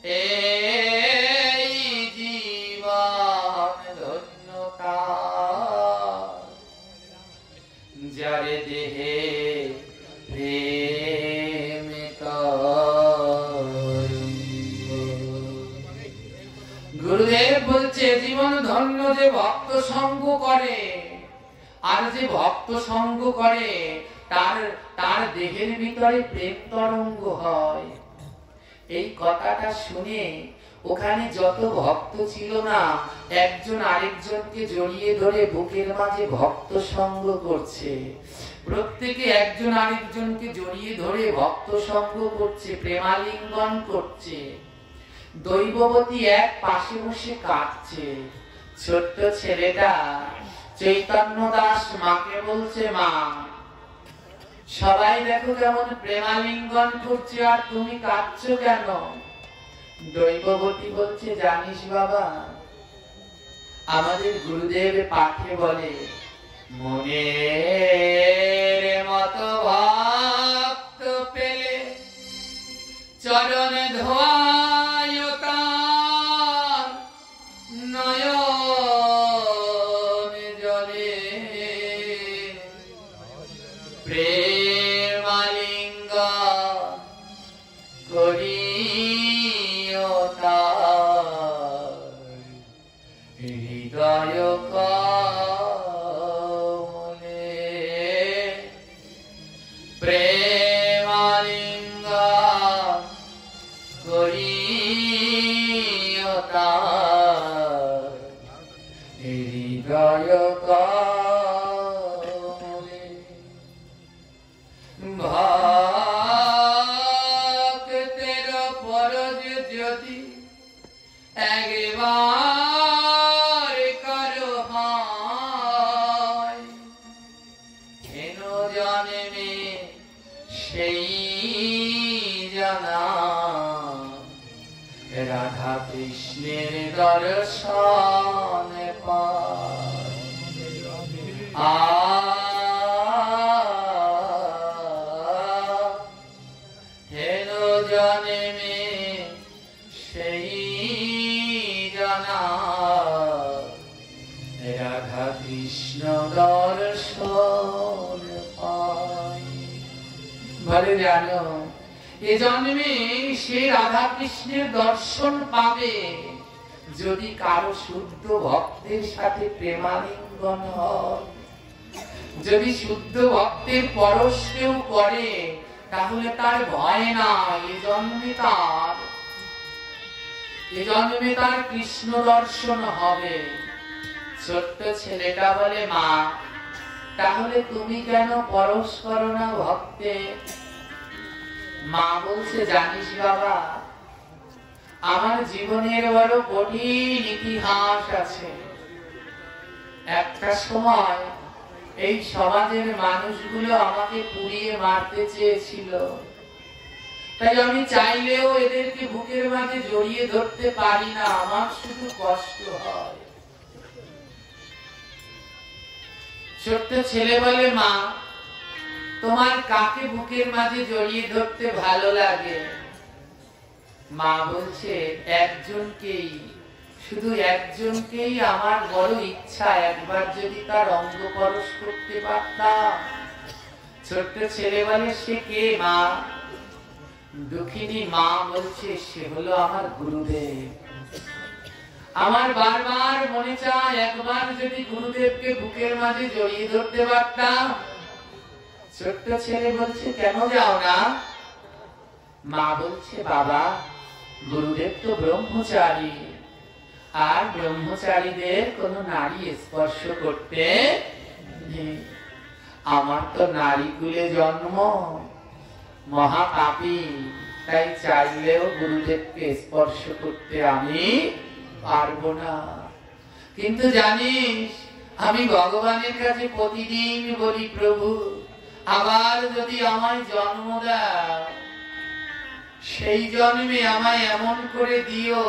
এই জীবন ধন্যতা যারে দেহে গুরুদেব বলছে জীবন ধন্য যে ভক্ত সঙ্গ করে, আর যে ভক্ত সঙ্গ করে তার দেহের ভিতরে প্রেম তরঙ্গ হয়। এই কথাটা শুনে ওখানে যত ভক্ত ছিল না, একজন আরেকজনকে জড়িয়ে ধরে বুকের মাঝে ভক্ত সঙ্গ করছে। প্রত্যেকে একজন আরেকজনকে জড়িয়ে ধরে ভক্ত সঙ্গ করছে, প্রেমালিঙ্গন করছে। দৈববতী এক পাশে বসে কাঁদছে। ছোট্ট ছেলেটা চৈতন্য দাস মাকে বলছে, মা সবাই দেখো কেমন প্রেমালিঙ্গন করছে, আর তুমি কাঁদছো কেন? দৈববতী বলছে, জানিস বাবা, আমাদের গুরুদেব পাঠে বলে, মনের মতো ভক্ত পেলে চরণ ধোয়ায় তার নয়ন জলে প্রেমালিঙ্গন করিও তার হৃদয় কমলে প্রেমালিঙ্গন করিও তার হৃদয় কমলে। ভক্তের পরজ যদি একবার করো হয়, হেন জন্মে সেই জানা রাধা কৃষ্ণের দর্শন পায়। হেন জন্মে সেই জানা রাধা কৃষ্ণ দর্শন পায়। বলে জানো, এ জন্মে সে রাধা কৃষ্ণের দর্শন পাবে যদি কারো শুদ্ধ ভক্তের সাথে প্রেমালিঙ্গন হয়। যদি শুদ্ধ ভক্তের পরশ কেউ করে তাহলে তার ভয় না, এ জন্মে তার কৃষ্ণ দর্শন হবে। ছোট্ট ছেলেটা বলে, মা তাহলে তুমি কেন পরশ করো না ভক্তে? মা বলছে, জানিস বাবা, আমার জীবনের বড় কঠিন ইতিহাস আছে। একটা সময় এই সমাজের মানুষগুলো আমাকে পুড়িয়ে মারতে চেয়েছিল, তাই আমি চাইলেও এদেরকে বুকের মাঝে জড়িয়ে ধরতে পারি না, আমার শুধু কষ্ট হয়। ছোট্ট ছেলে বলে, মা তোমার কাকে বুকের মাঝে জড়িয়ে ধরতে ভালো লাগে? মা বলছে, একজনকেই, শুধু একজনকেই আমার বড় ইচ্ছা, একবার যদি তার অঙ্গ পরশ করতে পারতাম। ছোট্ট ছেলে বলে, সে কে মা? দুঃখিনী মা বলছে, সে হলো আমার গুরুদেব। আমার বারবার মনে চায় একবার যদি গুরুদেবকে বুকের মাঝে জড়িয়ে ধরতে পারতাম। ছোট্ট ছেলে বলছে, কেন যাও না? মা বলছে, বাবা গুরুদেব তো ব্রহ্মচারী, আর ব্রহ্মচারীদের কোন নারী স্পর্শ করতে নেই। আমার তো নারী কুলে জন্ম, মহাপাপী, তাই চাইলেও গুরুদেবকে স্পর্শ করতে আমি পারবো না। কিন্তু জানিস, আমি ভগবানের কাছে প্রতিদিন বলি, প্রভু আবার যদি আমায় জন্ম দাও, সেই জন্মে আমায় এমন করে দিও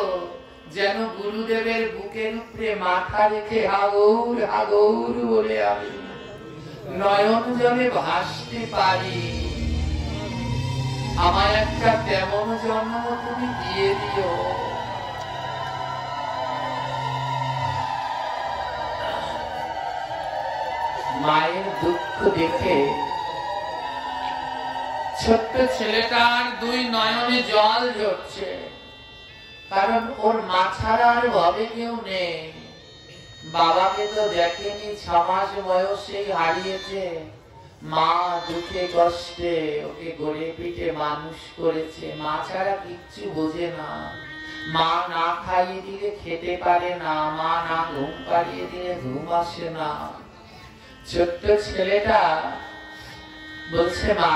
যেন গুরুদেবের বুকের উপরে মাথা রেখে হাগৌর হাগৌর বলে আমি নয়ন জলে ভাসতে পারি। আমার একটা তেমন জন্ম তুমি দিয়ে দিও। মায়ের দুঃখ দেখে ছোট্ট ছেলেটার দুই নয়নে জল ঝরছে, কারণ ওর মা ছাড়া আর ভাবে কেউ নেই। বাবাকে তো দেখেনি, 6 মাস বয়সেই হারিয়েছে। মা দুঃখে কষ্টে ওকে গড়ে পিঠে মানুষ করেছে। মা ছাড়া কিচ্ছু বোঝে না। মা না খাইয়ে দিলে খেতে পারে না, মা না ঘুম পাড়িয়ে দিলে ঘুম আসে না। ছোট্ট ছেলেটা বলছে, মা,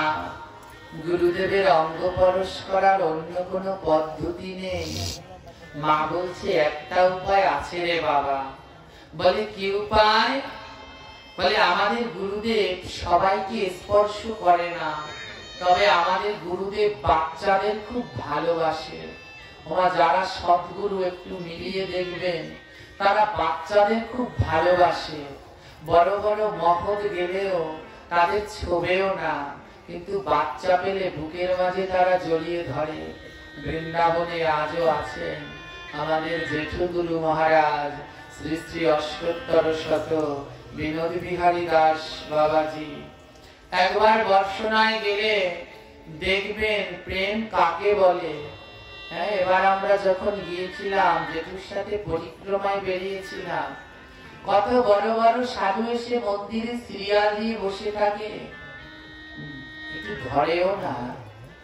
গুরুদেবের অঙ্গ পরশ করার অন্য কোনো পদ্ধতি নেই? মা বলছে, একটা উপায় আছে রে বাবা। বলে, কি উপায়? বলে, আমাদের গুরুদেব সবাইকে স্পর্শ করে না, তবে আমাদের গুরুদেব বাচ্চাদের খুব ভালোবাসে। ওরা যারা সদ্গুরু একটু মিলিয়ে দেখবেন, তারা বাচ্চাদের খুব ভালোবাসে। বড় বড় মহৎ গেলেও তাদের ছোবেও না, কিন্তু বাচ্চা পেলে বুকের মাঝে তারা জড়িয়ে ধরে। বৃন্দাবনে আজও আছেন আমাদের জেঠুগুরু মহারাজ শ্রী শ্রী অষ্টোত্তর শত বিনোদ বিহারী দাস বাবাজি। একবার বর্ষণায় গেলে দেখবেন প্রেম কাকে বলে। হ্যাঁ, এবার আমরা যখন গিয়েছিলাম, জেঠুর সাথে পরিক্রমায় বেরিয়েছিলাম, কত বড় বড় সাধু এসে মন্দিরে সিরিয়াল দিয়ে বসে থাকে, একটু ধরেও না,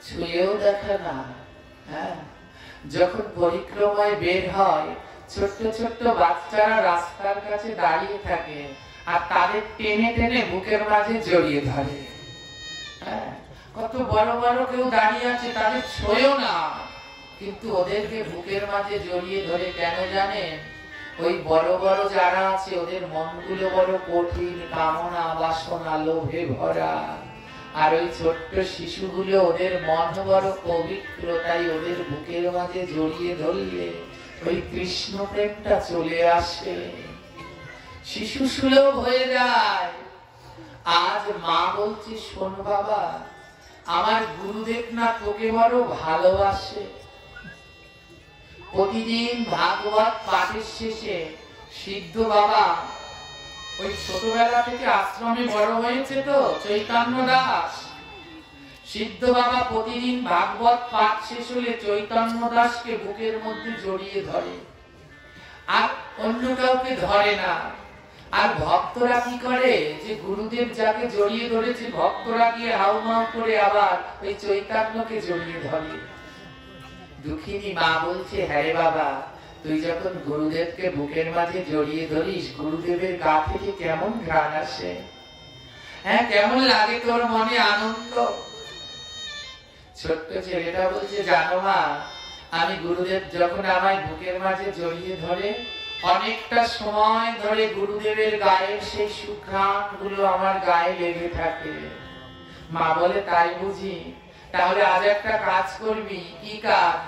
ছুঁয়েও দেখে না। হ্যাঁ, যখন পরিক্রমায় বের হয়, ছোট্ট ছোট্ট বাচ্চারা রাস্তার কাছে দাঁড়িয়ে থাকে, আর তাদের টেনে টেনে বুকের মাঝে জড়িয়ে ধরে। হ্যাঁ, কত বড় বড় কেউ দাঁড়িয়ে আছে, তাদের ছোঁয়েও না, কিন্তু ওদেরকে বুকের মাঝে জড়িয়ে ধরে। কেন জানেন? ওই বড় বড় যারা আছে, ওদের মনগুলো বড় কঠিন, কামনা বাসনা লোভে ভরা। আর ওই ছোট্ট শিশুগুলো, ওদের মন বড় পবিত্র, তাই ওদের বুকের মাঝে জড়িয়ে ধরলে ওই কৃষ্ণ প্রেমটা চলে আসে, শিশু সুলভ হয়ে যায়। আজ মা বলছে, শোন বাবা, আমার গুরুদেব না তোকে বড় ভালোবাসে। প্রতিদিন ভাগবত পাঠের শেষে সিদ্ধ বাবা, ওই ছোটবেলা থেকে আশ্রমে বড় হয়েছে তো চৈতন্য দাস, সিদ্ধ বাবা প্রতিদিন ভাগবত পাঠ শেষ হলে চৈতন্য দাসকে বুকের মধ্যে জড়িয়ে ধরে, আর অন্য কাউকে ধরে না। আর ভক্তরা কি করে, যে গুরুদেব যাকে জড়িয়ে ধরেছে, ভক্তরা গিয়ে হাউমাউ করে আবার ওই চৈতন্যকে জড়িয়ে ধরে। দুঃখিনী মা বলছে, হ্যাঁ বাবা, তুই যখন গুরুদেবকে বুকের মাঝে জড়িয়ে ধরিস, গুরুদেবের গা থেকে কেমন ঘ্রাণ আসে। হ্যাঁ, কেমন লাগে তোর মনে আনন্দ। ছোট্ট ছেলেটা বলছে, জানো মা, আমি গুরুদেব যখন আমায় বুকের মাঝে জড়িয়ে ধরে, অনেকটা সময় ধরে গুরুদেবের গায়ের সেই সুঘ্রাণ গুলো আমার গায়ে লেগে থাকে। মা বলে, তাই বুঝি? তাহলে আজ একটা কাজ করবি। কি কাজ?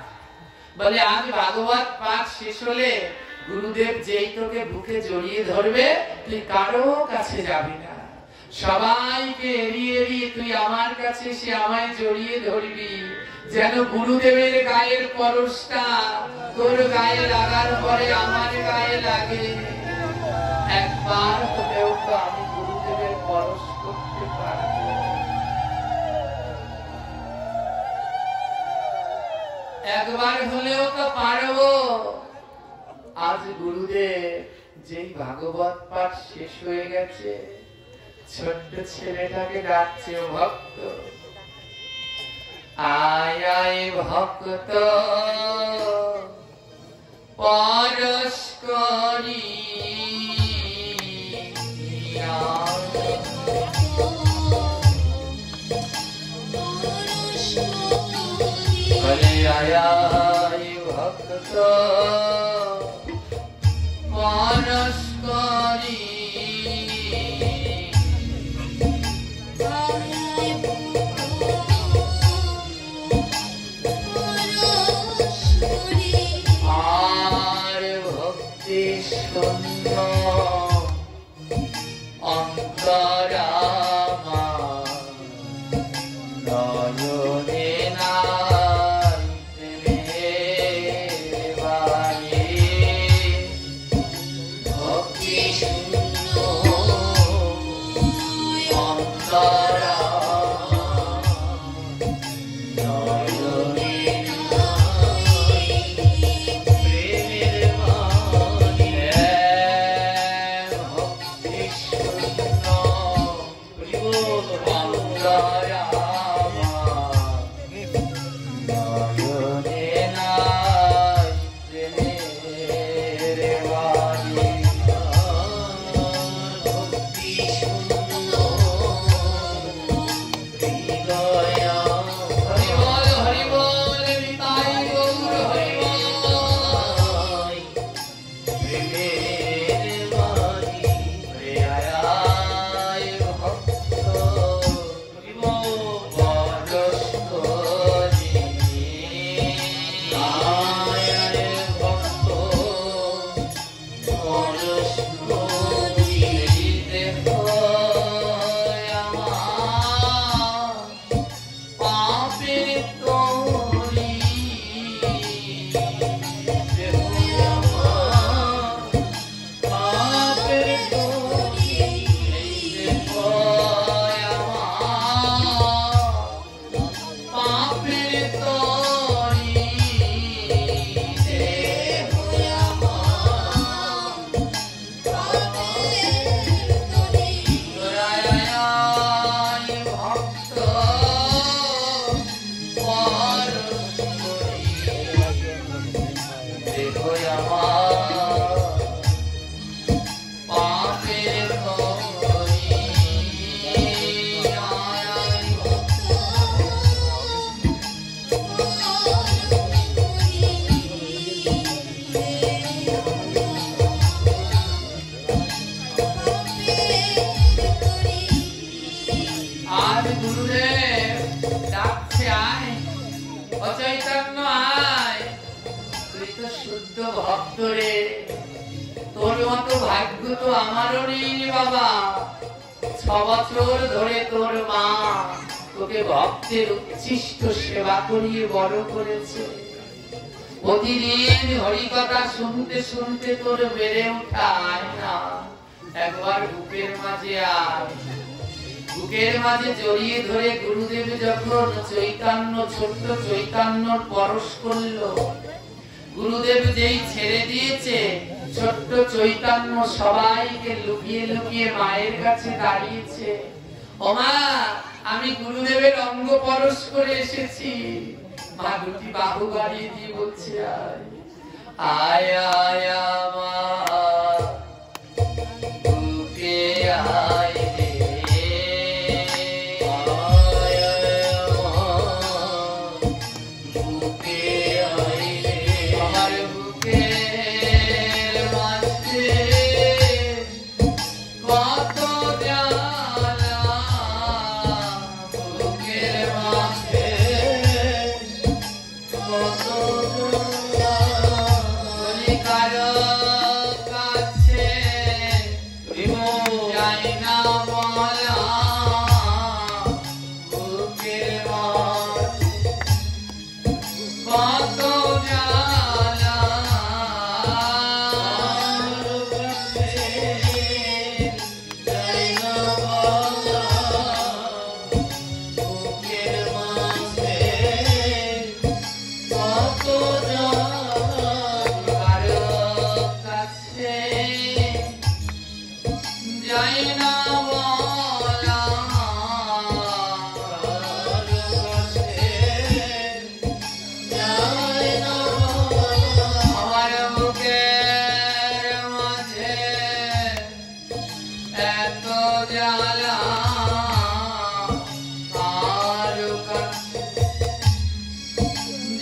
বলে, আজ ভাগবত পাঠ শেষ হলে গুরুদেব যেই তোকে বুকে জড়িয়ে ধরবে, তুই কারো কাছে যাবি না, সবাইকে এড়িয়ে এড়িয়ে তুই আমার কাছে এসে আমায় জড়িয়ে ধরবি, যেন গুরুদেবের গায়ের পরশটা তোর গায়ে লাগার পরে আমার গায়ে লাগে। একবার হলেও তো আমি গুরুদেবের পরশ করতে পারবো। একবার হলেও তো পারবো। আজ গুরুদেব যেই ভাগবত পাঠ শেষ হয়ে গেছে, ছোট্ট ছেলেটাকে ডাকছে, ভক্ত আয় আয় ভক্ত পরশ করি, আয় আয় ভক্ত পরশ করি, আর ভক্তি শূন্য অন্তরামা নয়নে তোর মতো ভাগ্য তো আমারও নেই বাবা। 6 বছর ধরে তোর মা তোকে ভক্তের উচ্ছিষ্ট সেবা করিয়ে বড় করেছে। প্রতিদিন হরিকথা শুনতে শুনতে তোর বেড়ে ওঠা হয় না। একবার বুকের মাঝে আয়, বুকের মাঝে জড়িয়ে ধরে গুরুদেব যখন চৈতন্য, ছোট্ট চৈতন্যর পরশ করলো, গুরুদেব যেই ছেড়ে দিয়েছে, ছোট্ট চৈতন্য সবাইকে লুকিয়ে লুকিয়ে মায়ের কাছে দাঁড়িয়েছে। ও মা, আমি গুরুদেবের অঙ্গ পরশ করে এসেছি। মা দুটি বাহু বাড়িয়ে দিয়ে বলছে আয় আয় মা, বুকে আয় রে, বুকে আয় রে, আমার বুকের মাঝে কত জ্বালা, বুকের মাঝে কত জ্বালা, বলি কারো কাছে যাই না বলা, বুকের মাঝে কত জ্বালা, যাই না বলা, বুকের মাঝে কত জ্বালা, কারো কাছে যাই না বলা, কারো কাছে যাই না বলা, আমার বুকের মাঝে এত জ্বালা, কারো কাছে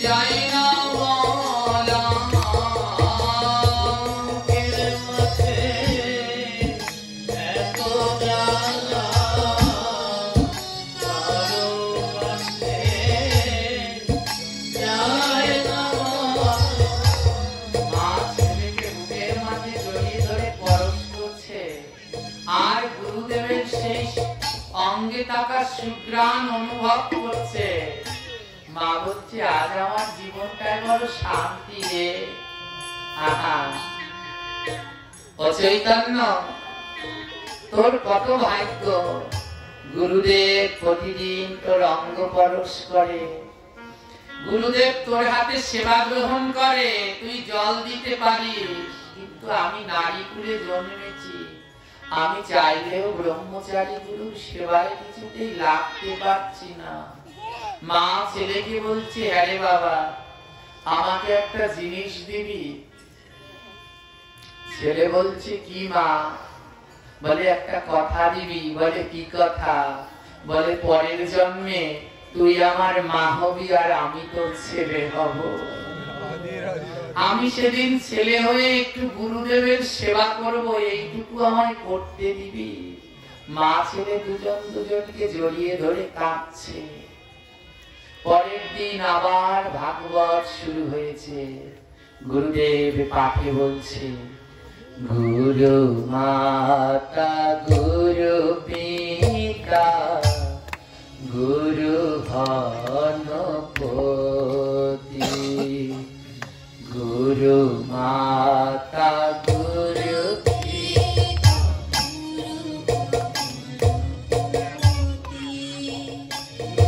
যাই না বলা, বুকের মাঝে এত জ্বালা, কারো কাছে যাই না বলা। মা ছেলেকে বুকের মাঝে জড়িয়ে ধরে পরশ করছে, আর গুরুদেবের সেই অঙ্গে থাকা সুঘ্রাণ অনুভব করছে। মা বলছে আজ আমার জীবনটায় বড় শান্তি রে। আহা, ও চৈতন্য, তোর কত ভাগ্য, গুরুদেব প্রতিদিন তোর অঙ্গ পরশ করে, গুরুদেব তোর হাতে সেবা গ্রহণ করে, তুই জল দিতে পারিস। কিন্তু আমি নারী কুলে জন্মেছি, আমি চাইলেও ব্রহ্মচারী গুরুর সেবায় কিছুতেই লাগতে পারছি না। মা ছেলেকে বলছে আরে বাবা, আমাকে একটা জিনিস দিবি? ছেলে বলছে কি মা? বলে একটা কথা দিবি। বলে কি কথা? বলে পরের জন্মে তুই আমার মা হবি আর আমি তোর ছেলে হব। আমি সেদিন ছেলে হয়ে একটু গুরুদেবের সেবা করব, এইটুকু আমায় করতে দিবি? মা ছেলে দুজন দুজনকে জড়িয়ে ধরে কাঁদছে। পরের দিন আবার ভাগবত শুরু হয়েছে। গুরুদেব পাঠে বলছে গুরু মাতা গুরু পিতা গুরু ধনপতি, গুরু মাতা গুরু পিতা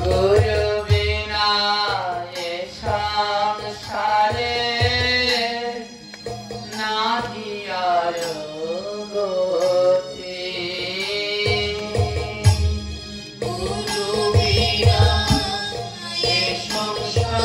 গুরু বিনা এ সংসারে নাহি আর গতি, গুরু বিনা এ সংসারে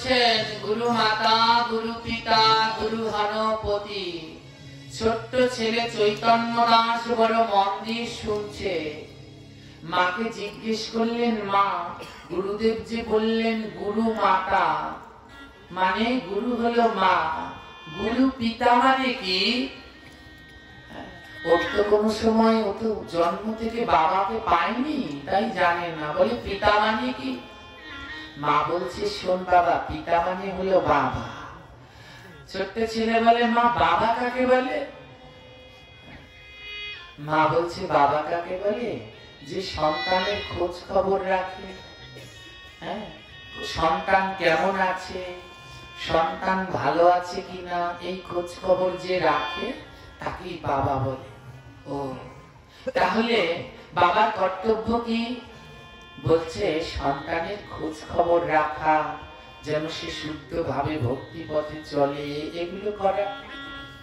বলছেন গুরু মাতা, গুরু পিতা, গুরু হনপতি। ছোট্ট ছেলে চৈতন্য দাস বড় মন দিয়ে শুনছে। মাকে জিজ্ঞেস করলেন, মা, গুরুদেব যে বললেন গুরু মাতা, মানে গুরু হলো মা, গুরু পিতা মানে কি? ওর তো কোনো সময়, ও তো জন্ম থেকে বাবাকে পায়নি, তাই জানে না। বলে পিতা মানে কি? মা বলছে, শোন বাবা, পিতা মানে হলো বাবা। ছোট্ট ছেলে বলে, মা, বাবা কাকে বলে? মা বলছে, বাবা কাকে বলে? যে সন্তানের খোঁজ খবর রাখে, হ্যাঁ, সন্তান কেমন আছে, সন্তান ভালো আছে কিনা, এই খোঁজ খবর যে রাখে তাকেই বাবা বলে। ও, তাহলে বাবার কর্তব্য কি? বলছে সন্তানের খোঁজ খবর রাখা, যেন সে শুদ্ধভাবে ভক্তি পথে চলে, এগুলো করা।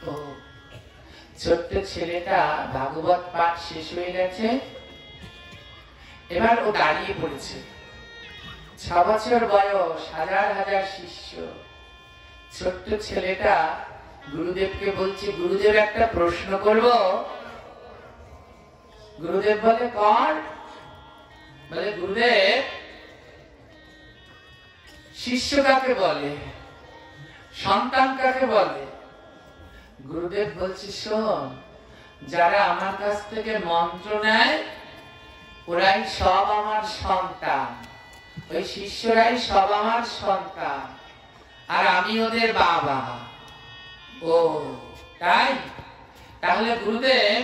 ও, ছোট্ট ছেলেটা ভাগবত পাঠ শেষ হয়ে গেছে, এবার ও দাঁড়িয়ে পড়েছে। 6 বছর বয়স, হাজার হাজার শিষ্য। ছোট্ট ছেলেটা গুরুদেবকে বলছে, গুরুদেব একটা প্রশ্ন করব। গুরুদেব বলে, কর। বলে, গুরুদেব, শিষ্য কাকে বলে, সন্তান কাকে বলে? গুরুদেব বলছে, শোন, যারা আমার কাছ থেকে মন্ত্র নেয় ওরাই সব আমার সন্তান, ওই শিষ্যরাই সব আমার সন্তান, আর আমি ওদের বাবা। ও তাই? তাহলে গুরুদেব,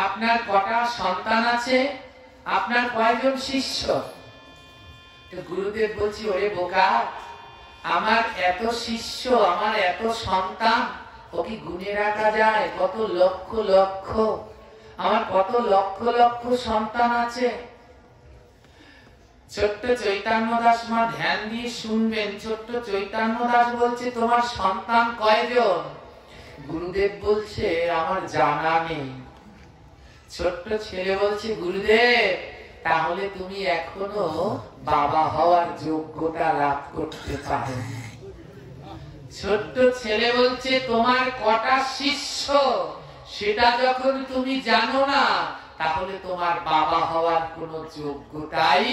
আপনার কটা সন্তান আছে, আপনার কয়জন শিষ্য? গুরুদেব বলছি, ওরে বোকা, আমার এত শিষ্য, আমার এত সন্তান, ও কি গুণে রাখা যায়? কত লক্ষ লক্ষ, আমার কত লক্ষ লক্ষ সন্তান আছে। ছোট্ট চৈতন্য দাস, মা ধ্যান দিয়ে শুনবেন। ছোট্ট চৈতন্য দাস বলছে, তোমার সন্তান কয়জন? গুরুদেব বলছে, আমার জানা নেই। ছোট্ট ছেলে বলছে, গুরুদেব, তাহলে তুমি এখনো বাবা হওয়ার যোগ্যতা লাভ করতে পারো। ছোট্ট ছেলে বলছে, তোমার কটা শিষ্য সেটা যখন তুমি জানো না, তাহলে তোমার বাবা হওয়ার কোনো যোগ্যতাই।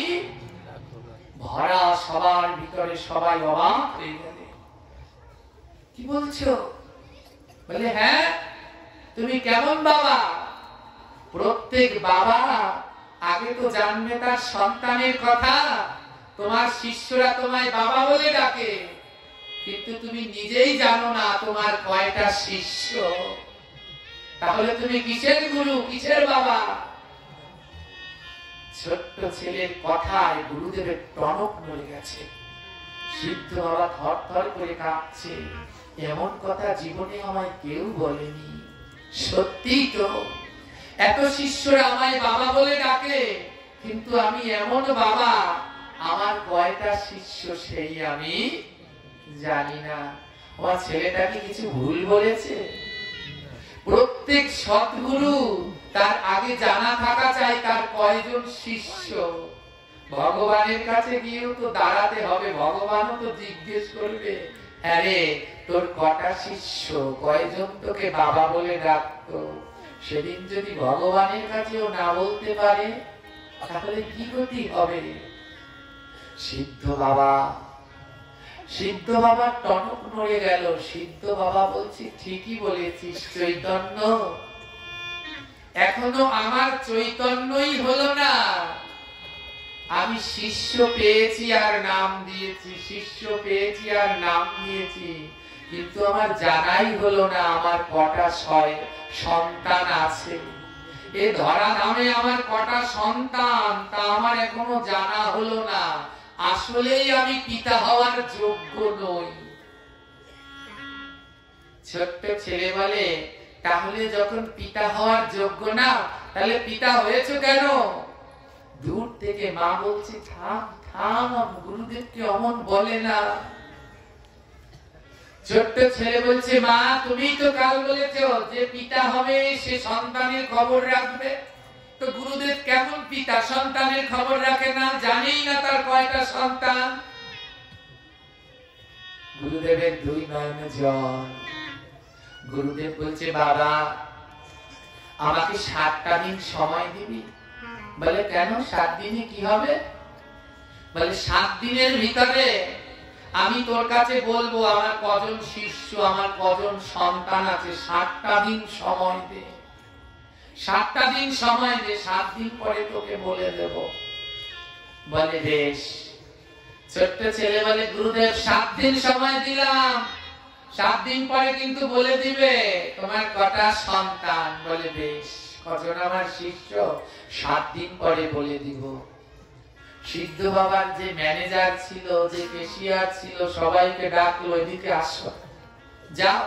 ভরা সবার ভিতরে সবাই অবাক হয়ে গেলে, কি বলছো? বলে, হ্যাঁ, তুমি কেমন বাবা? প্রত্যেক বাবা আগে তো জানবে তার সন্তানের কথা। তোমার শিষ্যরা তোমায় বাবা বলে ডাকে, কিন্তু তুমি নিজেই জানো না তোমার কয়টা শিষ্য। তাহলে তুমি কিসের গুরু, কিসের বাবা? ছোট্ট ছেলের কথায় গুরুদেবের টনক নড়ে গেছে। সিদ্ধ বাবা থর থর করে কাঁপছে। এমন কথা জীবনে আমায় কেউ বলেনি। সত্যি তো, এত শিষ্যরা আমায় বাবা বলে ডাকে, কিন্তু আমি এমন বাবা, আমার কয়টা শিষ্য সেই আমি জানি না। আমার ছেলেটাকে কিছু ভুল বলেছে? প্রত্যেক সৎগুরু তার আগে জানা থাকা চাই তার কয়জন শিষ্য। ভগবানের কাছে গিয়েও তো দাঁড়াতে হবে, ভগবানও তো জিজ্ঞেস করবে, হ্যাঁ রে, তোর কটা শিষ্য, কয়জন তোকে বাবা বলে ডাকতো? সেদিন যদি ভগবানের কাছেও না বলতে পারে, তাহলে কি গতি হবে? সিদ্ধ বাবা, সিদ্ধ বাবার টনক নড়ে গেল। সিদ্ধ বাবা বলছে, ঠিকই বলেছিস চৈতন্য, এখনো আমার চৈতন্যই হলো না। আমি শিষ্য পেয়েছি আর নাম দিয়েছি, শিষ্য পেয়েছি আর নাম দিয়েছি, কিন্তু আমার জানাই হলো না আমার কটা সন্তান আছে। এ ধরা নামে আমার কটা সন্তান, তা আমার এখনো জানা হলো না। আসলেই আমি পিতা হওয়ার যোগ্য নই। ছোট্ট ছেলে বলে, তাহলে যখন পিতা হওয়ার যোগ্য না, তাহলে পিতা হয়েছে কেন? দূর থেকে মা বলছে, থাম থাম, গুরুদেবকে অমন বলে না। ছোট্ট ছেলে বলছে, মা, তুমি তো কাল বলেছো যে পিতা হবে সে সন্তানের খবর রাখবে, তো গুরুদেব কেমন পিতা, সন্তানের খবর রাখে না, জানেই না তার কয়টা সন্তান। গুরুদেবের দুই নয়নে জল। গুরুদেব বলছে, বাবা আমাকে 7টা দিন সময় দিবি। বলে, কেন? 7 দিনে কি হবে? বলে, 7 দিনের ভিতরে আমি তোর কাছে বলবো আমার কজন শিষ্য, আমার কজন সন্তান আছে। 7টা দিন সময় দে, 7টা দিন সময় দে, 7 দিন পরে তোকে বলে দেব। বলে, বেশ। ছোট্ট ছেলে বলে, গুরুদেব 7 দিন সময় দিলাম, 7 দিন পরে কিন্তু বলে দিবে তোমার কটা সন্তান। বলে, বেশ। কজন আমার শিষ্য? 7 দিন পরে বলে দিব। সিদ্ধ বাবার যে ম্যানেজার ছিল, যে কেশিয়ার ছিল, সবাইকে ডাকলো, এদিকে আসো, যাও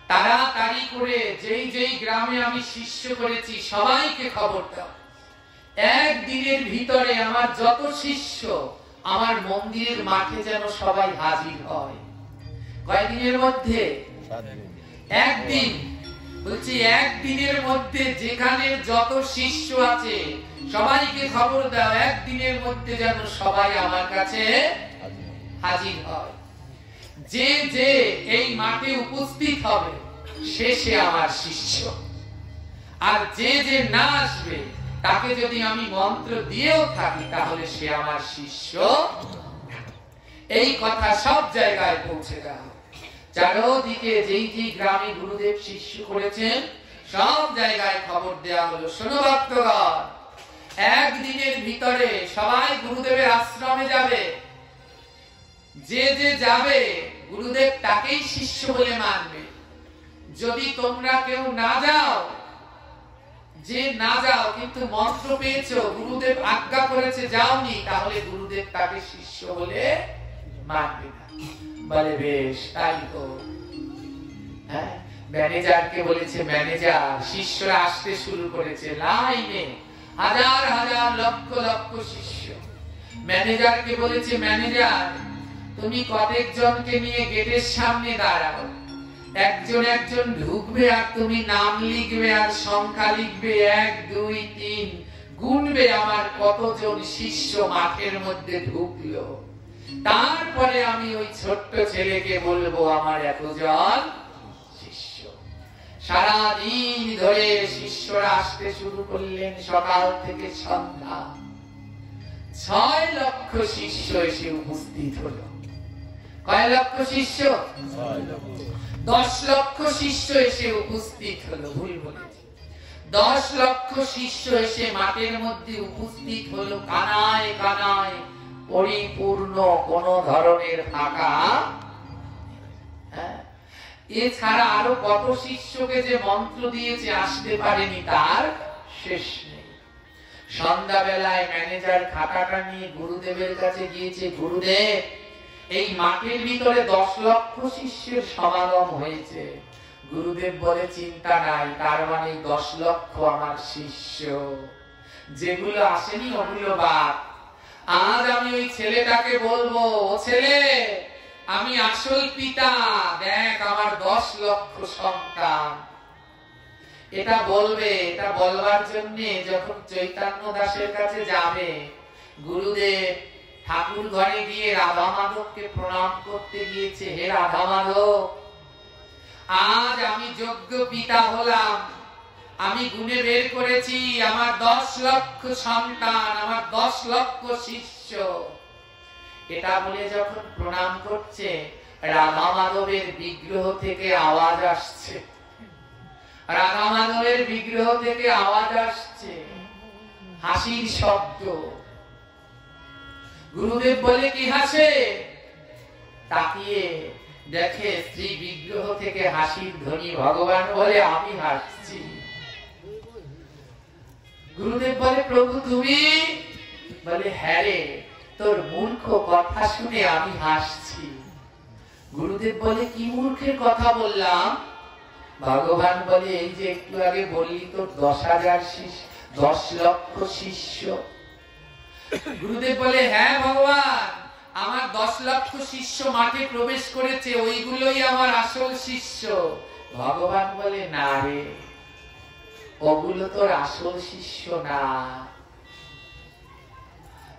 তাড়াতাড়ি করে যেই যেই গ্রামে আমি শিষ্য করেছি সবাইকে খবর দাও। 1 দিনের ভিতরে আমার যত শিষ্য আমার মন্দিরের মাঠে যেন সবাই হাজির হয়। কয়দিনের মধ্যে? 1 দিন। বলছি 1 দিনের মধ্যে যেখানে যত শিষ্য আছে সবাইকে খবর দাও, 1 দিনের মধ্যে যেন সবাই আমার কাছে হাজির হয়। যে যে এই মাঠে উপস্থিত হবে সে আমার শিষ্য, আর যে যে না আসবে তাকে যদি আমি মন্ত্র দিয়েও থাকি তাহলে সে আমার শিষ্য। এই কথা সব জায়গায় পৌঁছে দাও। চারদিকে যেই যেই গ্রামে গুরুদেব শিষ্য করেছেন সব জায়গায় খবর দেওয়া হলো, শোনো ভক্তগণ, 1 দিনের ভিতরে সবাই গুরুদেবের আশ্রমে যাবে। যে যে যাবে গুরুদেব তাকেই শিষ্য বলে মানবে। যদি তোমরা কেউ না যাও, যে না যাও কিন্তু মন্ত্র পেয়েছো, গুরুদেব আজ্ঞা করেছে যাওনি, তাহলে গুরুদেব তাকে শিষ্য বলে মানবে না। বলে, বেশ তাই তো। হ্যাঁ, ম্যানেজারকে বলেছে, ম্যানেজার, শিষ্যরা আসতে শুরু করেছে লাইনে, হাজার হাজার লক্ষ লক্ষ শিষ্য। ম্যানেজারকে বলেছে, ম্যানেজার তুমি কয়েক জনকে নিয়ে গেটের সামনে দাঁড়াও, একজন একজন ঢুকবে আর তুমি নাম লিখবে আর সংখ্যা লিখবে, 1 2 3 গুনবে আমার কতজন শিষ্য মাঠের মধ্যে ঢুকলো। তারপরে আমি ওই ছোট্ট ছেলেকে বলবো আমার এতজন শিষ্য। সারাদিন ধরে শিষ্যরা আসতে শুরু করলেন, সকাল থেকে সন্ধ্যা। 6 লক্ষ শিষ্য এসে উপস্থিত হলো। কয় লক্ষ শিষ্য? 10 লক্ষ শিষ্য এসে উপস্থিত হলো। ভুল বলেছি, 10 লক্ষ শিষ্য এসে মাঠের মধ্যে উপস্থিত হলো, কানায় কানায় পরিপূর্ণ, কোন ধরনের ফাঁকা। এছাড়া আরো কত শিষ্যকে যে মন্ত্র দিয়েছে আসতে পারেনি তার শেষ নেই। সন্ধ্যাবেলায় ম্যানেজার খাতাটা নিয়ে গুরুদেবের কাছে গিয়েছে, গুরুদেব এই মাঠের ভিতরে 10 লক্ষ শিষ্যের সমাগম হয়েছে। গুরুদেব বলে, চিন্তা নাই, তার মানে 10 লক্ষ আমার শিষ্য, যেগুলো আসেনি ওগুলো বাদ। আজ আমি ওই ছেলেটাকে বলবো, ও ছেলে আমি আসল পিতা, দেখ আমার 10 লক্ষ সন্তান। এটা বলবে, এটা বলবার জন্য যখন চৈতন্য দাসের কাছে যাবে, গুরুদেব ঠাকুর ঘরে গিয়ে রাধা মাধবকে প্রণাম করতে গিয়েছে, হে রাধা মাধব আজ আমি যোগ্য পিতা হলাম, আমি গুণে বের করেছি আমার 10 লক্ষ সন্তান, আমার 10 লক্ষ শিষ্য। এটা বলে যখন প্রণাম করছে, রাধা মাধবের বিগ্রহ থেকে আওয়াজ আসছে, রাধা মাধবের বিগ্রহ থেকে আওয়াজ আসছে, হাসির শব্দ। গুরুদেব বলে, কি হাসে? তাকিয়ে দেখে শ্রী বিগ্রহ থেকে হাসির ধ্বনি। ভগবান বলে, আমি হাসছি। গুরুদেব বলে, প্রভু তুমি? বলে, হ্যাঁ রে, তোর মূর্খ কথা শুনে আমি হাসছি। গুরুদেব বলে, কি মূর্খের কথা বললাম? ভগবান বলে, এই যে একটু আগে বললি তোর 10,000 শিষ্য, 10 লক্ষ শিষ্য। গুরুদেব বলে, হ্যাঁ ভগবান, আমার 10 লক্ষ শিষ্য মাঠে প্রবেশ করেছে, ওইগুলোই আমার আসল শিষ্য। ভগবান বলে, না রে, ওগুলো তোর আসল শিষ্য না।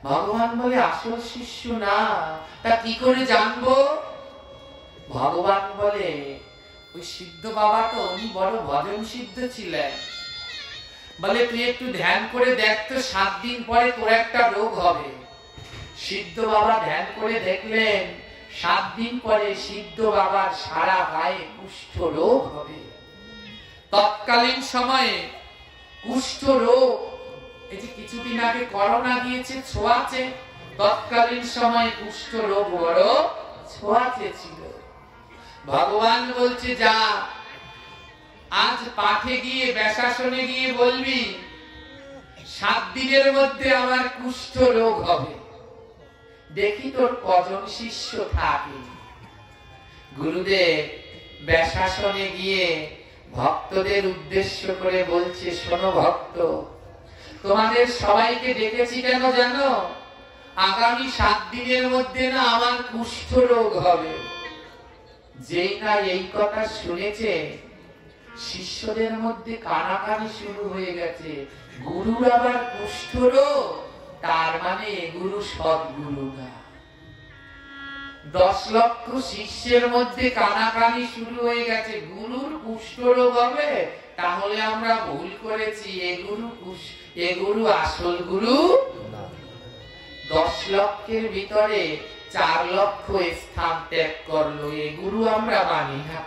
ভগবান বলে, আসল শিষ্য না? তা কি করে জানবো? ভগবান বলে, ওই সিদ্ধ বাবা তো উনি বড় ভজন সিদ্ধ ছিলেন, বলে তুই একটু ধ্যান করে দেখ তো, 7 দিন পরে তোর একটা রোগ হবে। সিদ্ধ বাবা ধ্যান করে দেখলেন 7 দিন পরে সিদ্ধ বাবার সারা গায়ে কুষ্ঠ রোগ হবে। তৎকালীন সময়ে কুষ্ঠ রোগ, এই যে কিছুদিন আগে করোনা গিয়েছে, ছোঁয়াচে, তৎকালীন সময়ে কুষ্ঠ রোগ বড় ছোঁয়াচে ছিল। ভগবান বলছে, যা আজ পাঠে গিয়ে ব্যাসাসনে গিয়ে বলবি 7 দিনের মধ্যে আমার কুষ্ঠ রোগ হবে, দেখি তোর কজন শিষ্য থাকে। গুরুদেব ব্যাসাসনে গিয়ে ভক্তদের উদ্দেশ্য করে বলছে, শোনো ভক্ত, তোমাদের সবাইকে ডেকেছি কেন জানো? আগামী 7 দিনের মধ্যে না আমার কুষ্ঠ রোগ হবে। যেই না এই কথা শুনেছে, শিষ্যদের মধ্যে কানাকানি শুরু হয়ে গেছে, গুরুর আবার কুষ্ঠ রোগ, তার মানে গুরু সদ্গুরু না। 10 লক্ষ শিষ্যের মধ্যে কানাকানি শুরু হয়ে গেছে, গুরুর কুষ্ঠ রোগ হবে, তাহলে আমরা ভুল করেছি, এ গুরু আসল গুরু না। 10 লক্ষের ভিতরে 4 লক্ষ স্থান ত্যাগ করলো, এ গুরু আমরা মানি না।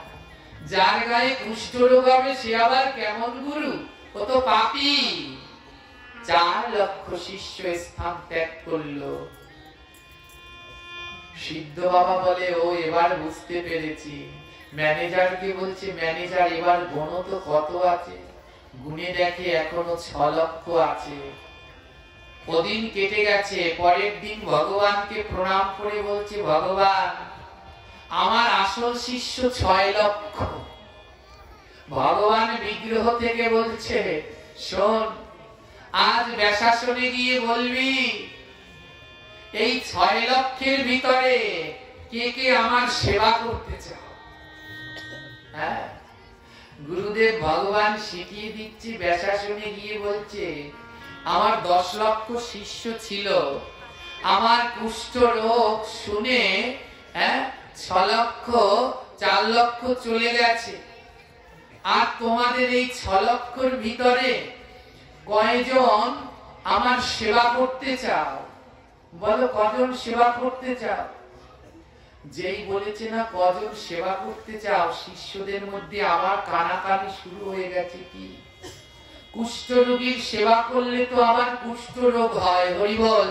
যার গায়ে কুষ্ঠ রোগ হবে সে আবার কেমন গুরু? ও তো পাপী। 4 লক্ষ শিষ্য স্থান ত্যাগ করলো। সিদ্ধ বাবা বলে, ও এবার বুঝতে পেরেছি। ম্যানেজারকে বলছে, ম্যানেজার এবার গণ তো কত আছে? গুনে দেখে এখনো 6 লক্ষ আছে। ওদিন কেটে গেছে, পরের দিন ভগবানকে প্রণাম করে বলছে, ভগবান আমার আসল শিষ্য 6 লক্ষ। ভগবান বিগ্রহ থেকে বলছে, শোন, আজ ব্যাসাসনে গিয়ে বলবি এই 6 লক্ষের ভিতরে কে কে আমার সেবা করতে চাও। হ্যাঁ, গুরুদেব ভগবান শিখিয়ে দিচ্ছে, ব্যাসাসনে গিয়ে বলছে, আমার 10 লক্ষ শিষ্য ছিল, আমার কুষ্ঠ রোগ শুনে 6 লক্ষ 4 লক্ষ চলে গেছে, আর তোমাদের এই 6 লক্ষর ভিতরে কয়জন আমার সেবা করতে চাও? বলো কজন সেবা করতে চাও? যেই বলেছে না কজন সেবা করতে চাও, শিষ্যদের মধ্যে আবার কানাকানি শুরু হয়ে গেছে। কি কুষ্ঠ রোগীর সেবা করলে তো আবার কুষ্ঠ রোগ হয়, হরি বল।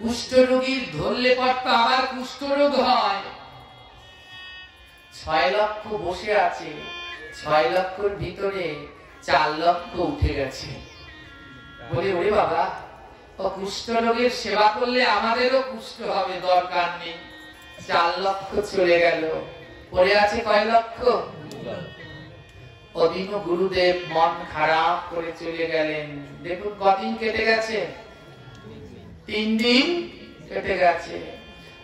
কুষ্ঠ রোগীর ধরলে পর তো আবার কুষ্ঠ রোগ হয়। 6 লক্ষ বসে আছে, 6 লক্ষর ভিতরে 4 লক্ষ উঠে গেছে। বলে, ওরে বাবা, ও কুষ্ঠ রোগের সেবা করলে আমাদেরও কুষ্ঠ হবে, দরকার নেই। 4 লক্ষ চলে গেল, পড়ে আছে কয় লক্ষ? ওদিনও গুরুদেব মন খারাপ করে চলে গেলেন। দেখুন কদিন কেটে গেছে, 3 দিন কেটে গেছে।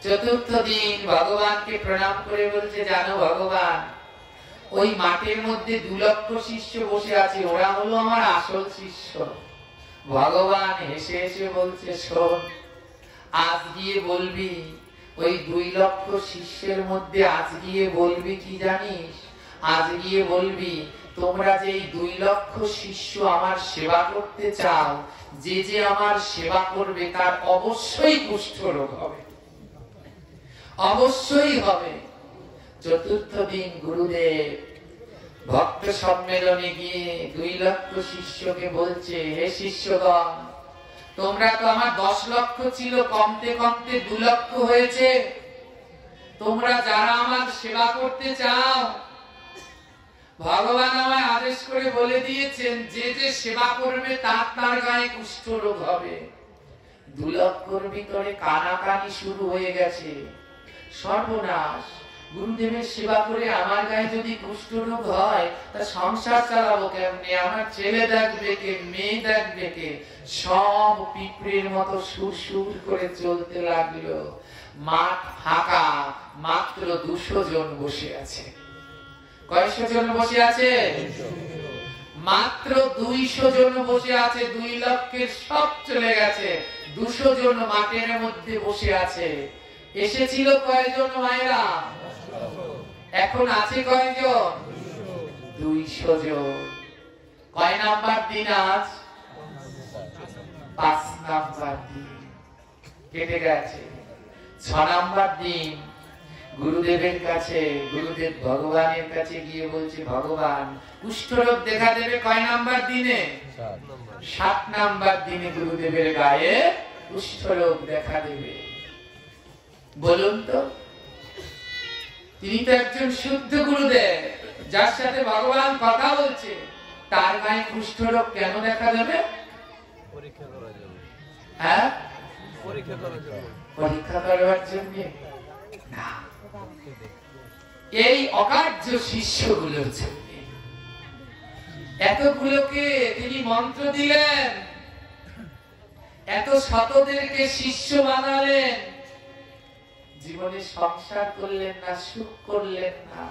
4র্থ দিন ভগবানকে প্রণাম করে বলছে, জানো ভগবান, ওই মাঠের মধ্যে 2 লক্ষ শিষ্য বসে আছে, ওরা হলো আমার আসল শিষ্য। ভগবান হেসে হেসে বলছে, শোন, আজ গিয়ে বলবি ওই 2 লক্ষ শিষ্যের মধ্যে, আজ গিয়ে বলবি কি জানিস? আজ গিয়ে বলবি, তোমরা যে 2 লক্ষ শিষ্য আমার সেবা করতে চাও, যে যে আমার সেবা করবে তার অবশ্যই কুষ্ঠ রোগ হবে, অবশ্যই হবে। 4র্থ দিন গুরুদেব ভক্ত সম্মেলনে গিয়ে 2 লক্ষ শিষ্যকে বলছে, হে শিষ্যগণ, তোমরা তো আমার 10 লক্ষ ছিল, কমতে কমতে 2 লক্ষ হয়েছে। তোমরা যারা আমার সেবা করতে চাও, ভগবান আমায় আদেশ করে বলে দিয়েছেন, যে যে সেবা করবে তার গায়ে কুষ্ঠ রোগ হবে। 2 লক্ষর ভিতরে কানাকানি শুরু হয়ে গেছে। সর্বনাশ, গুরুদেবের সেবা করে আমার গায়ে যদি কুষ্ঠ রোগ হয়, তা সংসার চালাবো কেমনে? আমার ছেলে দেখবে কে, মেয়ে দেখবে কে? সব পিঁপড়ের মতো সুর সুর করে চলতে লাগলো। মাঠ ফাঁকা, মাত্র 200 জন বসে আছে। কয়শো জন বসে আছে? মাত্র 200 জন বসে আছে। 2 লক্ষের সব চলে গেছে, 200 জন মাঠের মধ্যে বসে আছে। এসেছিল কয়জন মায়েরা? এখন আছে কয়জন? 200 জন। কয় নাম্বার দিন আজ? 5 নাম্বার দিন কেটে গেছে। 6 নাম্বার দিন গুরুদেবের কাছে, গুরুদেব ভগবানের কাছে গিয়ে বলছে, ভগবান কুষ্ঠরোগ দেখা দেবে কয় নাম্বার দিনে? 7 নাম্বার দিনে গুরুদেবের গায়ে কুষ্ঠরোগ দেখা দেবে। বলুন তো, তিনি তো একজন শুদ্ধ গুরুদেব, যার সাথে ভগবান কথা বলছে, তার গায়ে কুষ্ঠরোগ কেন দেখা দেবে? পরীক্ষা করার জন্য। হ্যাঁ, পরীক্ষা করার জন্য না, এই অকার্য শিষ্যগুলোর জন্য। এতগুলোকে তিনি মন্ত্র দিলেন, এত শতদেরকে শিষ্য বানালেন, জীবনে সংসার করলেন না, সুখ করলেন না,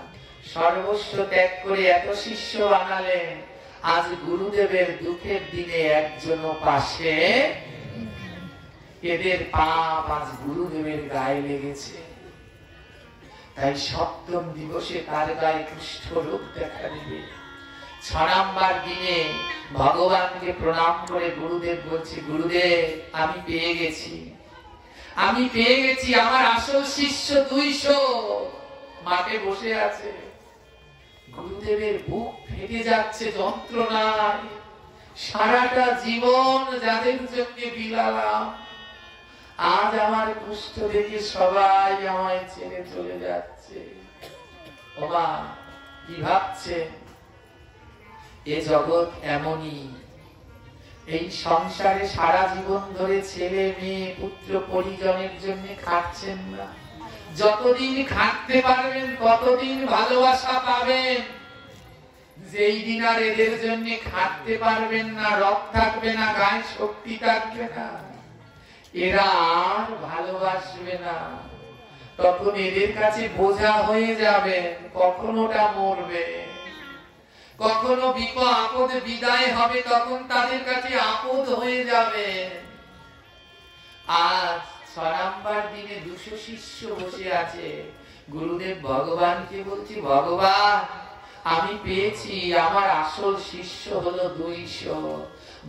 সর্বস্ব ত্যাগ করে এত শিষ্য বানালেন। আজ গুরুদেবের দুঃখের দিনে একজনও পাশে, এদের পাপ আজ গুরুদেবের গায়ে লেগেছে। তাই 7ম দিবসে তার গায়ে কুষ্ঠরোগ দেখা দিবে। 6 নাম্বার দিনে ভগবানকে প্রণাম করে গুরুদেব বলছে, গুরুদেব আমি পেয়ে গেছি, আমি পেয়ে গেছি। আমার আসল শিষ্য 200 মাঠে বসে আছে। গুরুদেবের বুক ফেটে যাচ্ছে যন্ত্রণায়। সারাটা জীবন যাদের জন্য বিলালাম, আজ আমার কুষ্ঠ দেখে সবাই আমায় ছেড়ে চলে যাচ্ছে। ওমা কি ভাবছেন? এ জগৎ এমনই। এই সংসারে সারা জীবন ধরে ছেলে মেয়ে পুত্র পরিজনের জন্য খাটছেন না। যতদিন খাটতে পারবেন ততদিন ভালোবাসা পাবেন। যেই দিন আর এদের জন্য খাটতে পারবেন না, রব থাকবে না, গায়ে শক্তি থাকবে না, এরা আর ভালোবাসবে না, তখন এদের কাছে বোঝা হয়ে যাবে। কখনোটা মরবে, কখনো বিপদ আপদে বিদায় হবে, তখন তাদের কাছে আপদ হয়ে যাবে। আজ 6 নাম্বার দিনে 200 শিষ্য বসে আছে। গুরুদেব ভগবানকে বলছি, ভগবান আমি পেয়েছি, আমার আসল শিষ্য হলো 200।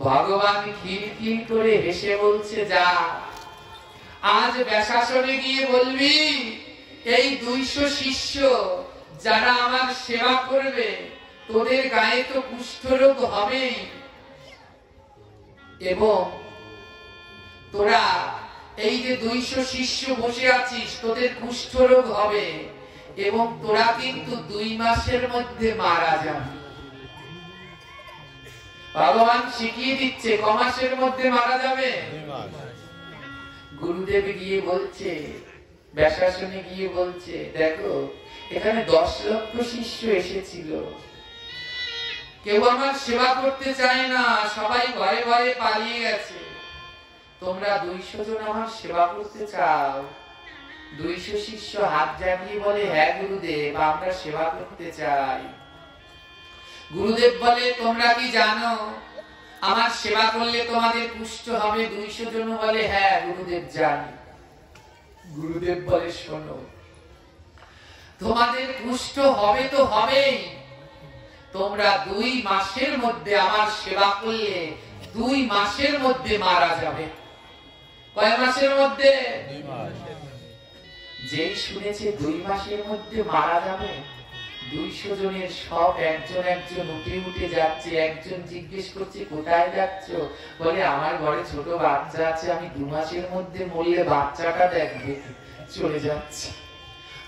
ভগবান খিলখিল করে হেসে বলছে, যা আজ ব্যাসাসনে গিয়ে বলবি, এই 200 শিষ্য যারা আমার সেবা করবে, তোদের গায়ে তো কুষ্ঠরোগ হবেই, এবং তোরা এই যে 200 শিষ্য বসে আছিস, তোদের কুষ্ঠরোগ হবে, এবং তোরা কিন্তু 2 মাসের মধ্যে মারা যাবে। ভগবান শিখিয়ে দিচ্ছে ক মাসের মধ্যে মারা যাবে। গুরুদেব গিয়ে বলছে, ব্যাসাসনে গিয়ে বলছে, দেখো এখানে 10 লক্ষ শিষ্য এসেছিল, কেউ আমার সেবা করতে চায় না, সবাই ভয়ে ভয়ে পালিয়ে গেছে। তোমরা 200 জন আমার সেবা করতে চাও? 200 শিষ্য হাত জাগিয়ে বলে, হ্যাঁ গুরুদেব আমরা সেবা করতে চাই। গুরুদেব বলে, তোমরা কি জানো আমার সেবা করলে তোমাদের কুষ্ঠ হবে? 200 জন বলে, হ্যাঁ গুরুদেব জানি। গুরুদেব বলে, শোনো, তোমাদের কুষ্ঠ হবে তো হবেই, তোমরা 2 মাসের মধ্যে আমার সেবা করলে 2 মাসের মধ্যে মারা যাবে। কয় মাসের মধ্যে? 2 মাস। যেই শুনেছে 2 মাসের মধ্যে মারা যাবে, 200 জনের সব একজন একজন উঠে উঠে যাচ্ছে। একজন জিজ্ঞেস করছে, কোথায় যাচ্ছ? বলে, আমার ঘরে ছোট বাচ্চা আছে, আমি 2 মাসের মধ্যে মরলে বাচ্চাটা দেখবে, চলে যাচ্ছে।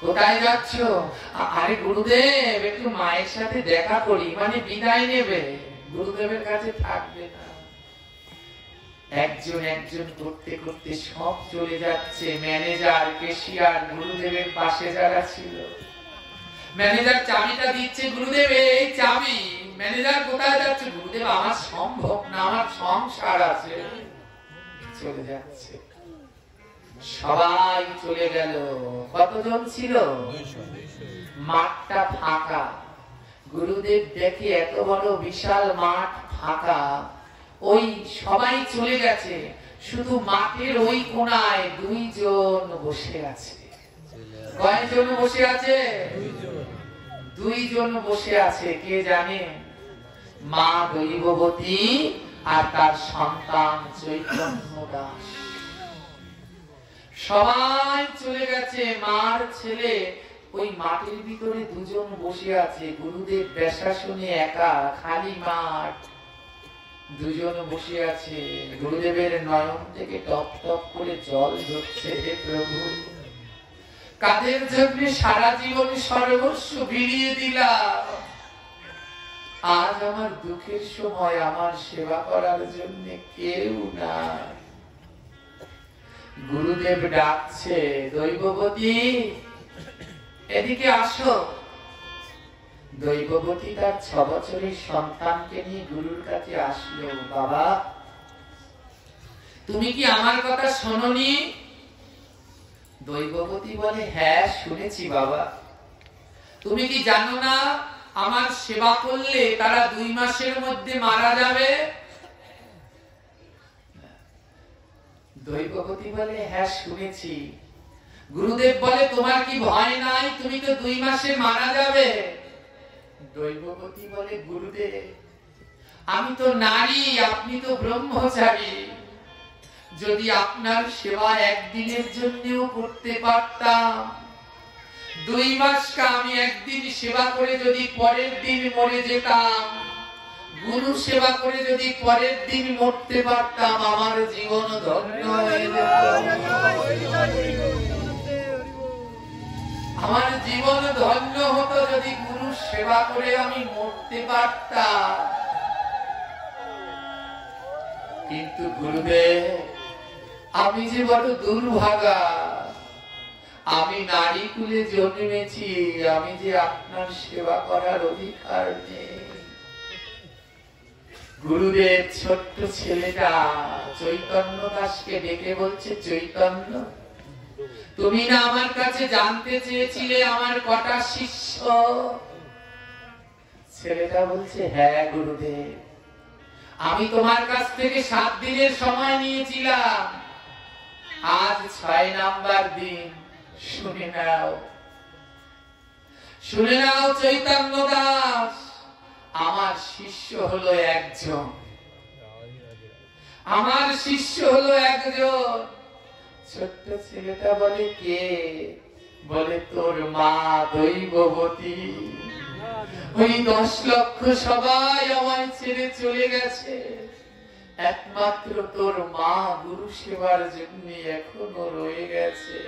কোথায় যাচ্ছ? আরে গুরুদেব একটু মায়ের সাথে দেখা করি, মানে বিদায় নেবে, গুরুদেবের কাছে থাকবে না। একজন একজন করতে করতে সব চলে যাচ্ছে। ম্যানেজার, কেশিয়ার, গুরুদেবের পাশে যারা ছিল, ম্যানেজার চাবিটা দিচ্ছে, গুরুদেব এই চাবি। ম্যানেজার কোথায় যাচ্ছে? গুরুদেব আমার সম্ভব না, আমার সংসার আছে, চলে যাচ্ছে। সবাই চলে গেল। কতজন ছিল? 200। মাঠটা ফাঁকা। গুরুদেব দেখে এত বড় বিশাল মাঠ ফাঁকা, ওই সবাই চলে গেছে, শুধু মাঠের ওই কোনায় দুইজন বসে আছে। কয়জন বসে আছে? দুইজন বসে আছে। কে জানে? মা দৈববতী আর তার সন্তান চৈতন্য দাস। সবাই চলে গেছে। মার ছেলে ওই মাটির ভিতরে দুজন বসে আছে। গুরুদেব বেশাসনে একা, খালি মাঠ, দুজন বসে আছে। গুরুদেবের নয়ন থেকে টপ টপ করে জল ঝরছে। হে প্রভু, কাদের জন্য সারা জীবন সর্বস্ব বিলিয়ে দিলাম, আজ আমার দুঃখের সময় আমার সেবা করার জন্য কেউ না। গুরুদেব ডাকছে, দৈববতী এদিকে আসো। দৈববতী তার 6 বছরের সন্তানকে নিয়ে গুরুর কাছে আসলো। বাবা, তুমি কি আমার কথা শোনোনি? দৈববতী বলে, হ্যাঁ শুনেছি বাবা। তুমি কি জানো না আমার সেবা করলে তারা 2 মাসের মধ্যে মারা যাবে? দৈববতী বলে, হ্যাঁ শুনেছি। গুরুদেব বলে, তোমার কি ভয় নাই? তুমি তো 2 মাসে মারা যাবে। দৈববতী বলে, গুরুদেব আমি তো নারী, আপনি তো ব্রহ্মচারী। যদি আপনার সেবা একদিনের জন্যও করতে পারতাম, 2 মাসকে আমি একদিন সেবা করে যদি পরের দিন মরে যেতাম, গুরু সেবা করে যদি পরের দিন মরতে পারতাম, আমার জীবন ধন্য হয়ে যেত। আমার জীবন ধন্য হতো যদি গুরু সেবা করে আমি মরতে পারতাম। কিন্তু গুরুদেব, আমি যে বড় দুর্ভাগা, আমি নারী কুলে জন্মেছি, আমি যে আপনার সেবা করার অধিকার নেই। গুরুদেব ছোট্ট ছেলেটা চৈতন্য দাসকে ডেকে বলছে, চৈতন্য তুমি না আমার কাছে জানতে চেয়েছিলে আমার কটা শিষ্য? ছেলেটা বলছে, হ্যাঁ গুরুদেব, আমি তোমার কাছ থেকে 7 দিনের সময় নিয়েছিলাম, আজ 6 নাম্বার দিন। শুনে নাও, শুনে নাও চৈতন্য দাস, আমার শিষ্য হলো একজন, আমার শিষ্য হলো একজন। ছোট্ট ছেলেটা বলে, কে? বলে, তোর মা দৈববতী। ওই 10 লক্ষ সবাই আমায় ছেড়ে চলে গেছে, একমাত্র তোর মা গুরু সেবার জন্য এখনো রয়ে গেছে।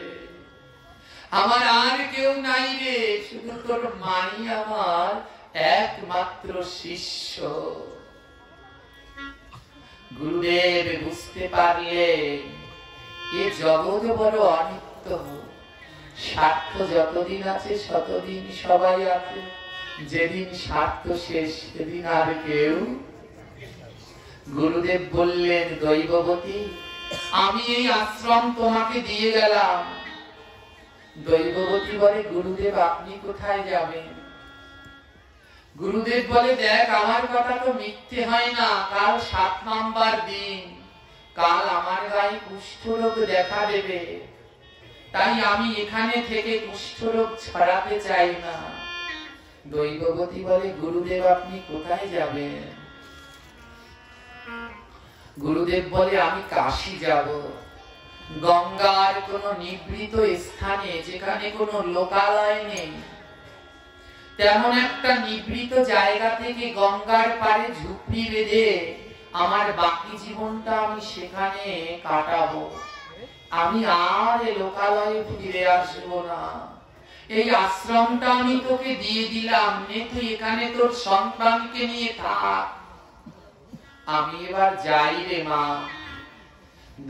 আমার আর কেউ নাই রে, শুধু তোর মাই আমার একমাত্র শিষ্য। গুরুদেব বুঝতে পারলেন এ জগৎ বড় অনিত্য, স্বার্থ যতদিন আছে ততদিন সবাই আছে, যেদিন স্বার্থ শেষ সেদিন আর কেউ। গুরুদেব বললেন, দৈববতী আমি এই আশ্রম তোমাকে দিয়ে গেলাম। দৈববতী বলে, গুরুদেব আপনি কোথায় যাবেন? গুরুদেব বলে, দেখ আমার কথা তো মিথ্যে হয় না, কাল 7 নাম্বার দিন, কাল আমার গায়ে কুষ্ঠরোগ দেখা দেবে, তাই আমি এখানে থেকে কুষ্ঠরোগ ছড়াতে চাই না। দৈববতী বলে, গুরুদেব আপনি কোথায় যাবেন? গুরুদেব বলে, আমি কাশী যাব। গঙ্গার কোন নিভৃত স্থানে, যেখানে কোনো লোকালয় নেই, তেমন একটা নিভৃত জায়গা থেকে গঙ্গার পাড়ে ঝুপড়ি বেঁধে আমার বাকি জীবনটা আমি সেখানে কাটাবো। আমি আর লোকালয়ে ফিরে আসবো না। এই আশ্রমটা আমি তোকে দিয়ে দিলাম, নে তুই এখানে তোর সন্তানকে নিয়ে থাক, আমি এবার যাই রে মা।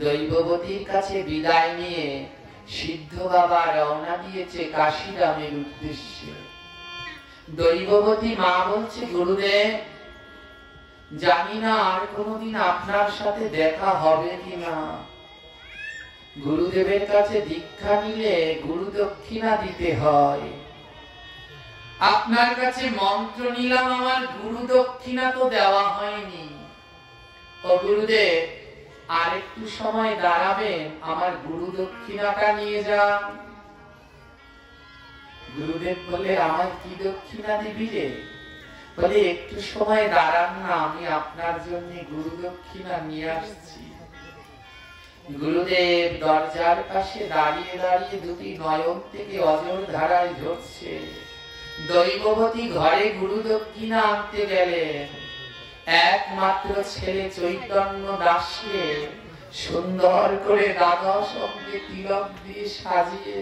দৈববতীর কাছে বিদায় নিয়ে সিদ্ধ বাবা রওনা দিয়েছে কাশীরামের উদ্দেশ্যে। দৈববতী মা বলছে, গুরুদেব জানি না আর কোনোদিন আপনার সাথে দেখা হবে কিনা। গুরুদেবের কাছে দীক্ষা নিলে গুরু দক্ষিণা দিতে হয়, আপনার কাছে মন্ত্র নিলাম, আমার গুরু দক্ষিণা তো দেওয়া হয়নি। ও গুরুদেব আর একটু সময় দাঁড়াবেন, আমার গুরু দক্ষিণাটা নিয়ে যান। গুরুদেব বলে, আমার কি দক্ষিণা দিবি রে? বলে, একটু সময় দাঁড়ান না, আমি আপনার জন্য গুরু দক্ষিণা নিয়ে আসছি। গুরুদেব দরজার পাশে দাঁড়িয়ে দাঁড়িয়ে দুটি নয়ন থেকে অজর ধারায় ঝরছে। দৈববতী ঘরে গুরু দক্ষিণা আনতে গেলেন। একমাত্র ছেলে চৈতন্য দাসকে সুন্দর করে দ্বাদশ অঙ্গে তিলক দিয়ে সাজিয়ে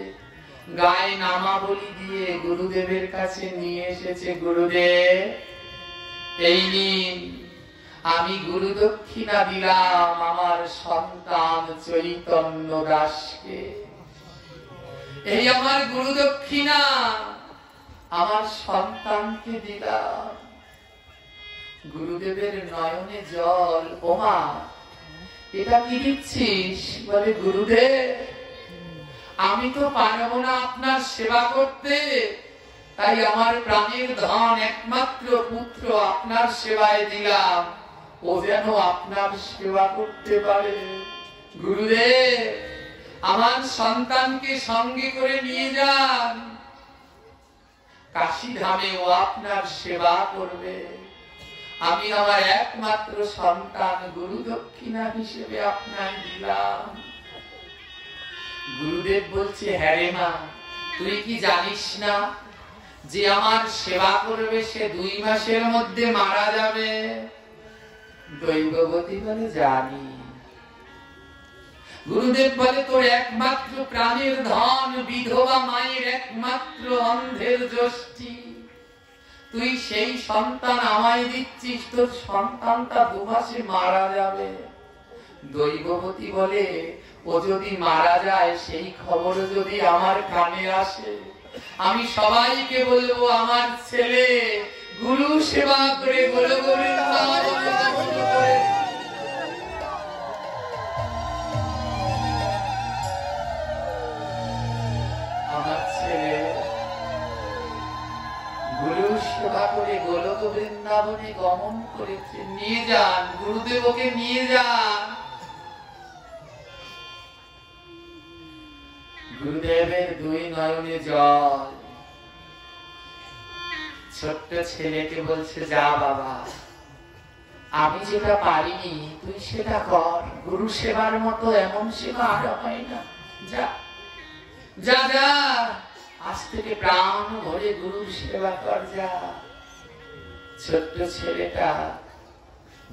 গায়ে নামাবলী দিয়ে গুরুদেবের কাছে নিয়ে এসেছে। গুরুদেব, এই নিন, আমি গুরু দক্ষিণা দিলাম আমার সন্তান চৈতন্য দাসকে। এই আমার গুরু দক্ষিণা আমার সন্তানকে দিলাম। গুরুদেবের নয়নে জল। ওমা, এটা কি দিচ্ছিস? বলে, গুরুদেব, আমি তো পারবো না আপনার সেবা করতে, তাই আমার প্রাণের ধন একমাত্র পুত্র আপনার সেবায় দিলাম, ও যেন আপনার সেবা করতে পারে। গুরুদেব, আমার সন্তানকে সঙ্গে করে নিয়ে যান, কাশী ধামে ও আপনার সেবা করবে। আমি আমার একমাত্র সন্তান গুরু দক্ষিণা হিসেবে আপনার দিলাম। গুরুদেব বলছে, হ্যাঁ রে মা, তুই কি জানিস না যে আমার সেবা করবে সে 2 মাসের মধ্যে মারা যাবে? দৈববতী বলে, জানি। গুরুদেব বলে, তোর একমাত্র প্রাণের ধন, বিধবা মায়ের একমাত্র অন্ধের যষ্টি, তুই সেই সন্তান আমায় দিচ্ছিস, তোর সন্তানটা 2 মাসে মারা যাবে। দৈববতী বলে, ও যদি মারা যায়, সেই খবর যদি আমার কানে আসে, আমি সবাইকে বলবো আমার ছেলে গুরু সেবা করে গুরু গোবিন্দ আমার ছেলে গুরু সেবা করে গোলক বৃন্দাবনে গমন করেছে। নিয়ে যান, গুরুদেব ওকে নিয়ে যান। গুরুদেবের 2 নয়নে জল। ছোট্ট ছেলেকে বলছে, যা বাবা, আমি যেটা পারিনি তুই সেটা কর। গুরু সেবার মতো এমন সেবা আর হয় না। যা যা যা, আজ থেকে প্রাণ ভরে গুরু সেবা কর, যা। ছোট্ট ছেলেটা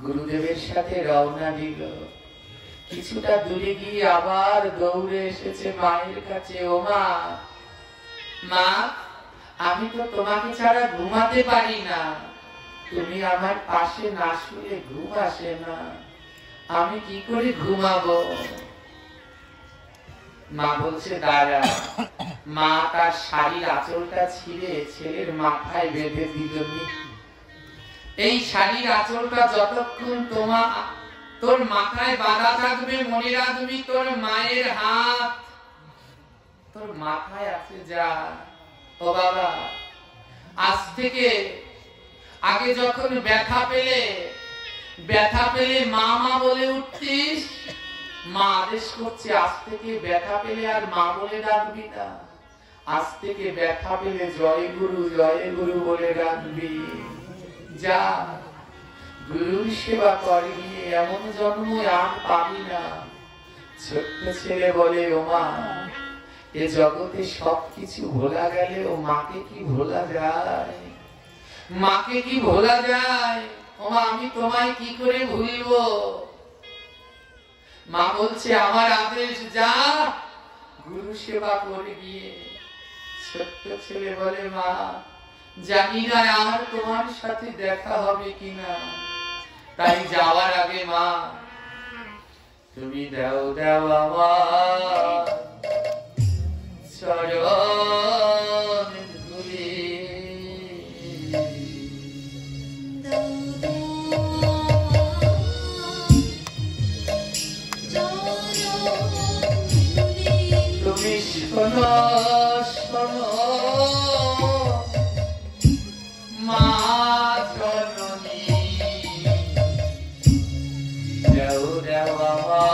গুরুদেবের সাথে রওনা দিল। কিছুটা দূরে গিয়ে আবার দৌড়ে এসেছে মায়ের কাছে। ও মা, মা, আমি তো তোমাকে ছাড়া ঘুমাতে পারি না, তুমি আমার পাশে না শুলে ঘুম আসে না, আমি কি করে ঘুমাবো? মা বলছে, দাঁড়া। মা তার শাড়ির আঁচলটা ছিঁড়ে ছেলের মাথায় বেঁধে দিল। এই শাড়ির আঁচলটা যতক্ষণ তোর মাথায় বাঁধা থাকবে, মনে রাখবি তোর মায়ের হাত তোর মাথায় আছে। যা। ও বাবা, আজ থেকে আগে যখন ব্যথা পেলে মা মা বলে উঠতিস, মা আদেশ করছে আজ থেকে ব্যথা পেলে আর মা বলে ডাকবি না, আজ থেকে ব্যথা পেলে জয় গুরু বলে ডাকবি। যা, গুরুর সেবা করে গিয়ে এমন জন্ম আর পাবি না। ছোট্ট ছেলে বলে, ও মা, এ জগতে সবকিছু ভোলা গেলেও মাকে কি ভোলা যায়? মাকে কি ভোলা যায়? ও মা, আমি তোমায় কি করে ভুলবো? মা বলছে, আমার আদেশ, যা গুরু সেবা করে গিয়ে। ছোট্ট ছেলে বলে, মা, জানি না আর তোমার সাথে দেখা হবে কিনা, তাই যাওয়ার আগে মা তুমি দাও দাও আমার চরণ ধুলি। তুমি শোনো শোনো মা জননী, দেও দেও আমার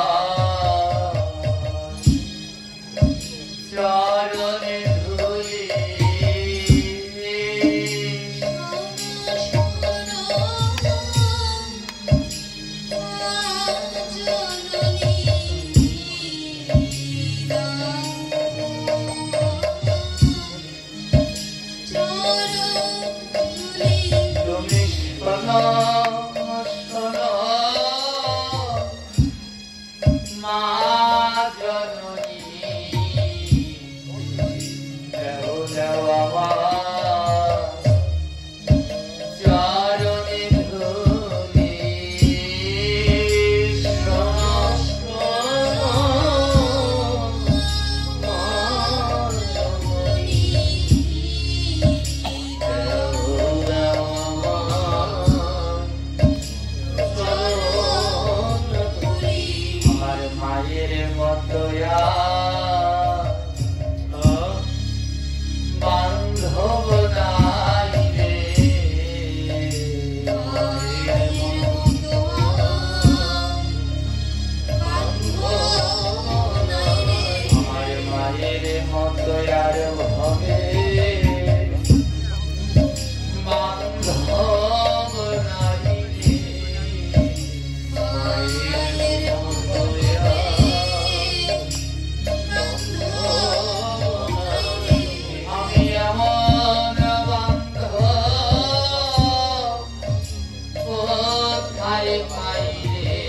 তোমায় পাই রে,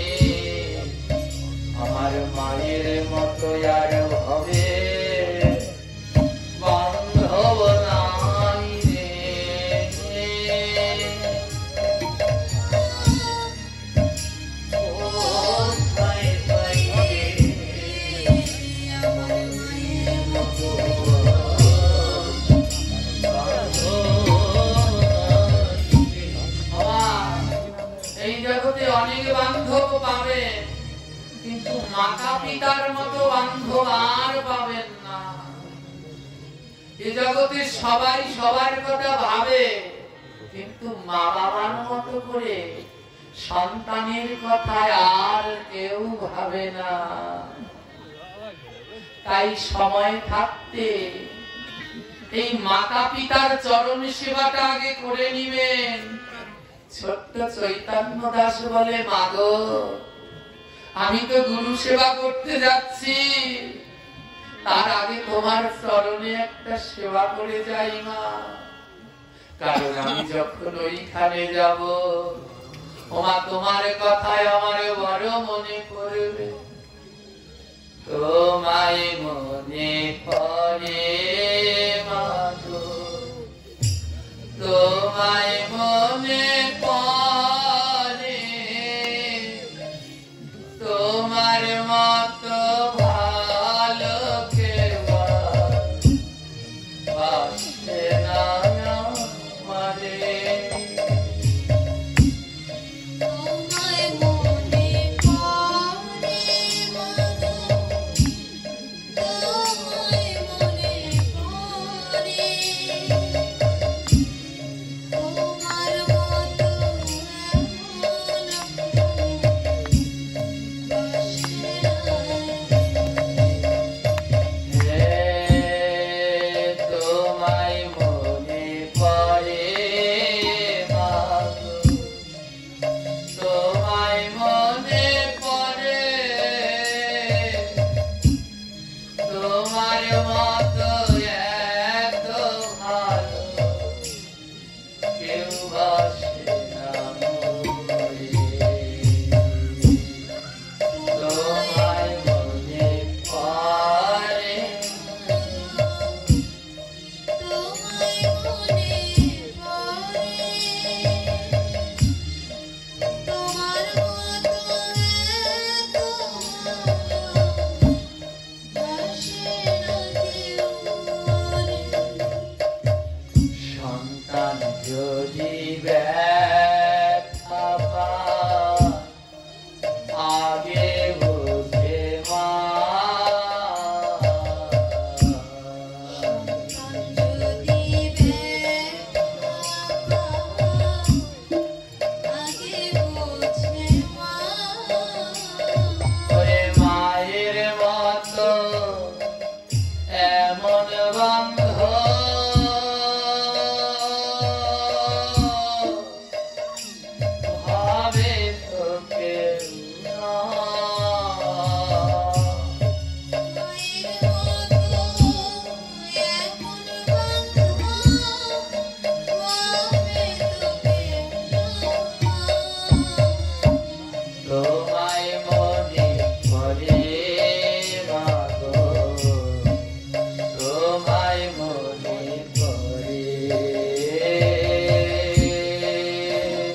আমার মায়ের মতো আর হবে বান্ধব নাই রে। কোথায় পাই রে, আমার মায়ের মতো এই জগতে অনেক বান্ধব পাবে, কিন্তু মাতা পিতার মতো বান্ধব আর পাবেন না। এ জগতে সবাই সবার কথা ভাবে, কিন্তু মা বাবার মতো করে সন্তানের কথা আর কেউ ভাবে না। তাই সময় থাকতে এই মাতা পিতার চরণ সেবাটা আগে করে নিবেন। ছোট্ট চৈতন্য দাস বলে, মাগো আমি তো গুরু সেবা করতে যাচ্ছি, তার আগে তোমার চরণে একটা সেবা করে যাই মা, কারণ আমি যখন ওইখানে যাব ওমা তোমার কথায় আমার বড় মনে পড়বে। তোমায় মনে পড়ে মাগো, তোমায় মনে পড়ে, তোমার মতো ভালো কেউ বাসে না আমারে। তোমায় মনে পড়ে মাগো, তোমায় মনে পড়ে, তোমার মতো এমন বাসে না। তোমায় মনে পড়ে মাগো, তোমায় মনে পড়ে, তোমার মতো এত ভালো কেউ বাসে না মোরে। তোমায় মনে পড়ে, তোমায় মনে পড়ে, তোমার মতো এত বাসে না কেউ মরে। সন্তান যদি ব্যথা পায় আগে বোঝে মা, যদি ব্যথা আগে বোঝে মা, ওরে মায়ের মতো এমন বান্ধব ভাবে তো কেউ না। মায়ের মতো এমন বান্ধব পাবে তোকে না। তোমায় মনে পড়ে মাগো, তোমায় মনে পড়ে,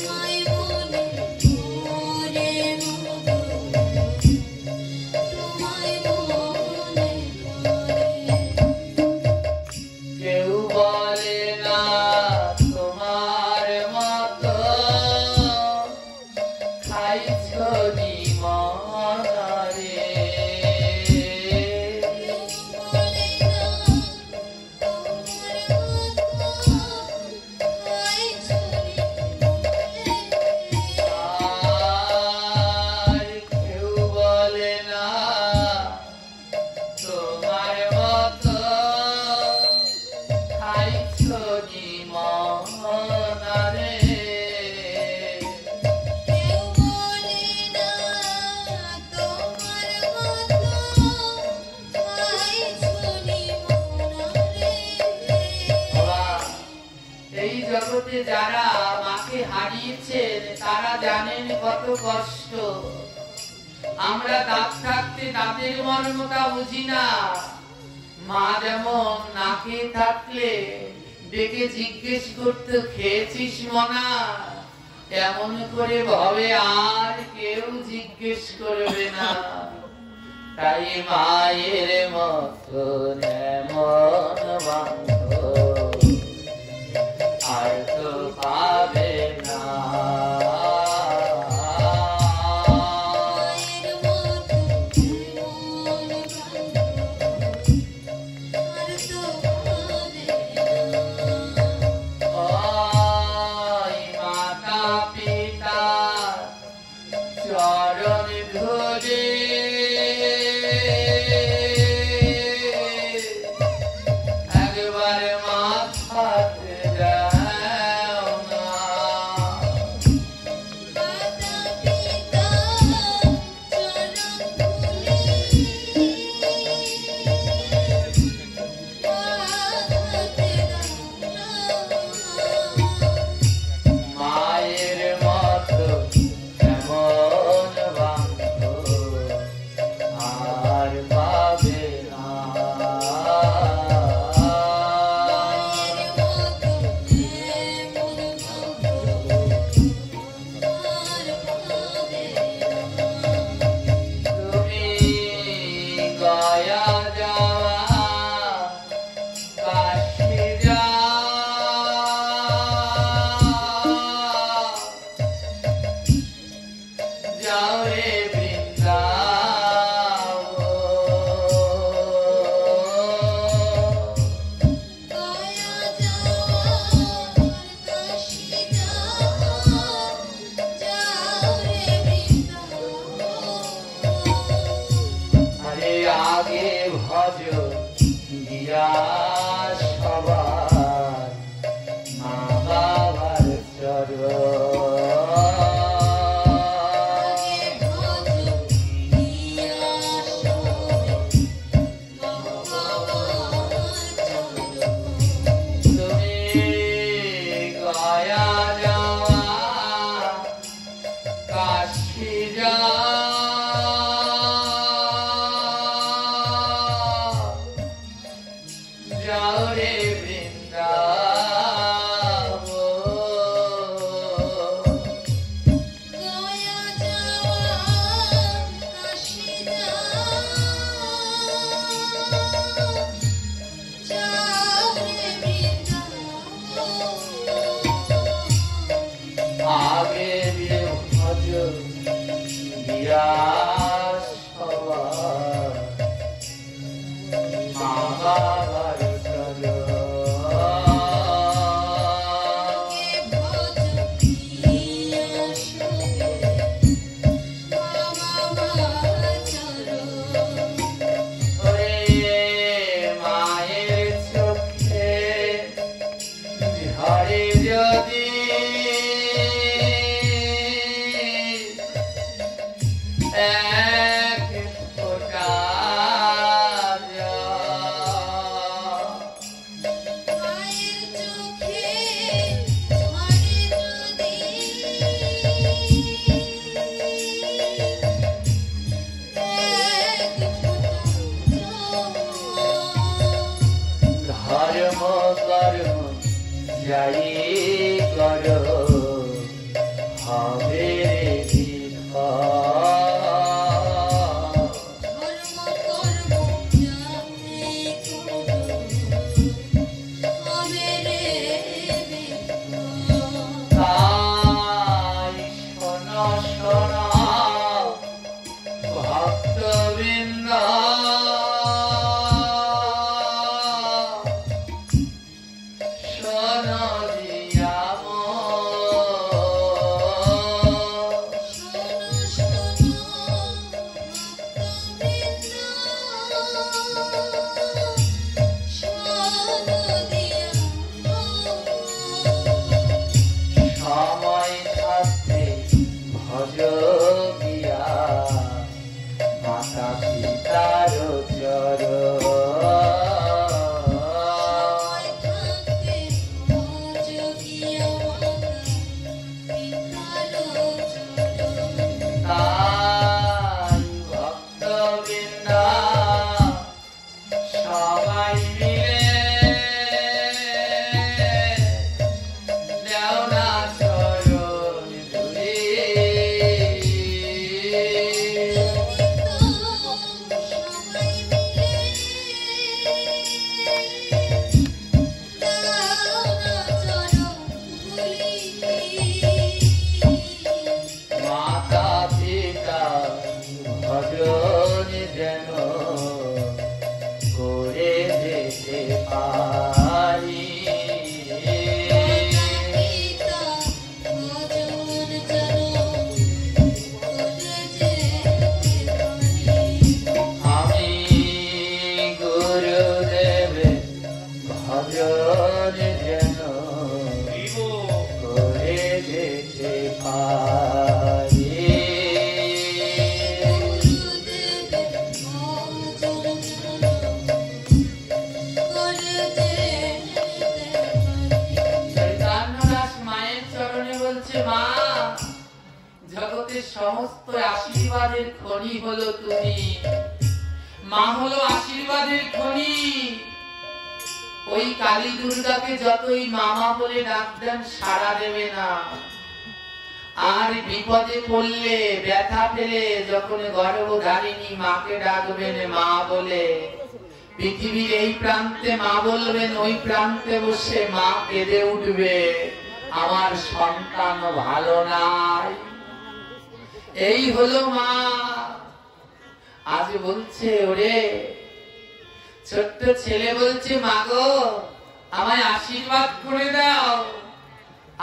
তোমায় মনে পড়ে মাগো, তোমায় মনে পড়ে। কেউ বলে না তোমার মতো খাইছ নিমনারে, বলে না তোমার মতো খাইছ নিমনারে। কেউ বলে না তোমার মতো খাইছ নিমনারে। এই জগতে যারা মাকে হারিয়ে হারিয়েছেন তারা জানেন কত কষ্ট। আমরা দাঁত থাকতে দাঁতের মর্মটা বুঝি না। মা যেমন না খেয়ে থাকলে ডেকে জিজ্ঞেস করতে খেয়েছিস মনা, এমন করে ভবে আর কেউ জিজ্ঞেস করবে না। তাই মায়ের মতন এমন বান্ধব আর তো পাবে না। সমস্ত আশীর্বাদের খনি হলো তুমি। মা হলো আশীর্বাদের খনি। ওই কালী দুর্গাকে যতই মামা বলে ডাক দেন সাড়া দেবে না। আর বিপদে পড়লে ব্যথা পেলে যখন গর্ভধারিণী মাকে ডাকবেন মা বলে, পৃথিবীর এই প্রান্তে মা বলবেন, ওই প্রান্তে বসে মা কেঁদে উঠবে, আমার সন্তান ভালো নাই। এই হলো মা। আজ বলছে, ওরে ছোট্ট ছেলে বলছে, মা গো আমায় আশীর্বাদ করে দাও,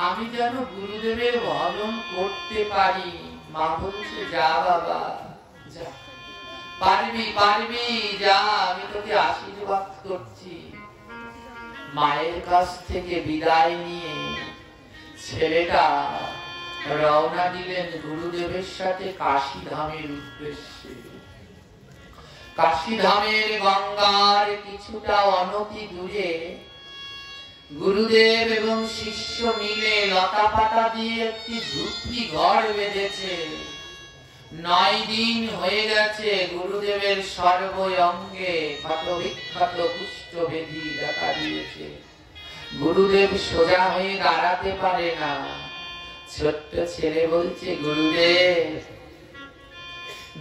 আমি যেন গুরুদেবের ভজন করতে পারি। মা বলছে, যা বাবা যা, পারবি পারবি, যা, আমি তোকে আশীর্বাদ করছি। মায়ের কাছ থেকে বিদায় নিয়ে ছেলেটা রওনা দিলেন গুরুদেবের সাথে কাশী ধামের উদ্দেশ্যে। কাশী ধামের গঙ্গার কিছুটা অনতি দূরে গুরুদেব এবং শিষ্য মিলে লতা পাতা দিয়ে একটি ঝুপড়ি ঘর বেঁধেছে। 9 দিন হয়ে গেছে গুরুদেবের সর্ব অঙ্গে ক্ষত বিক্ষত কুষ্ঠবেদী দেখা দিয়েছে। গুরুদেব সোজা হয়ে দাঁড়াতে পারে না। ছোট্ট ছেলে বলছে, গুরুদেব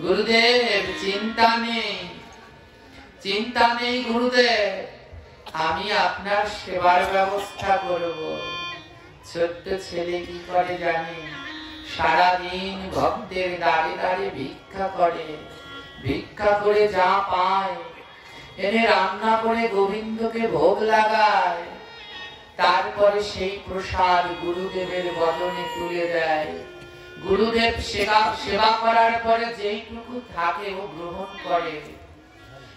গুরুদেব চিন্তা নেই, চিন্তা নেই গুরুদেব, আমি আপনার সেবার ব্যবস্থা করব। ছোট্ট ছেলে কি করে জানি, সারাদিন ভক্তের দাঁড়ে দাঁড়ে ভিক্ষা করে। ভিক্ষা করে যা পায় এনে রান্না করে গোবিন্দকে ভোগ লাগায়। তারপরে সেই প্রসাদ গুরুদেবের বদনে তুলে দেয়। গুরুদেব সেবা করার পরে যেইটুকু থাকে ও গ্রহণ করে।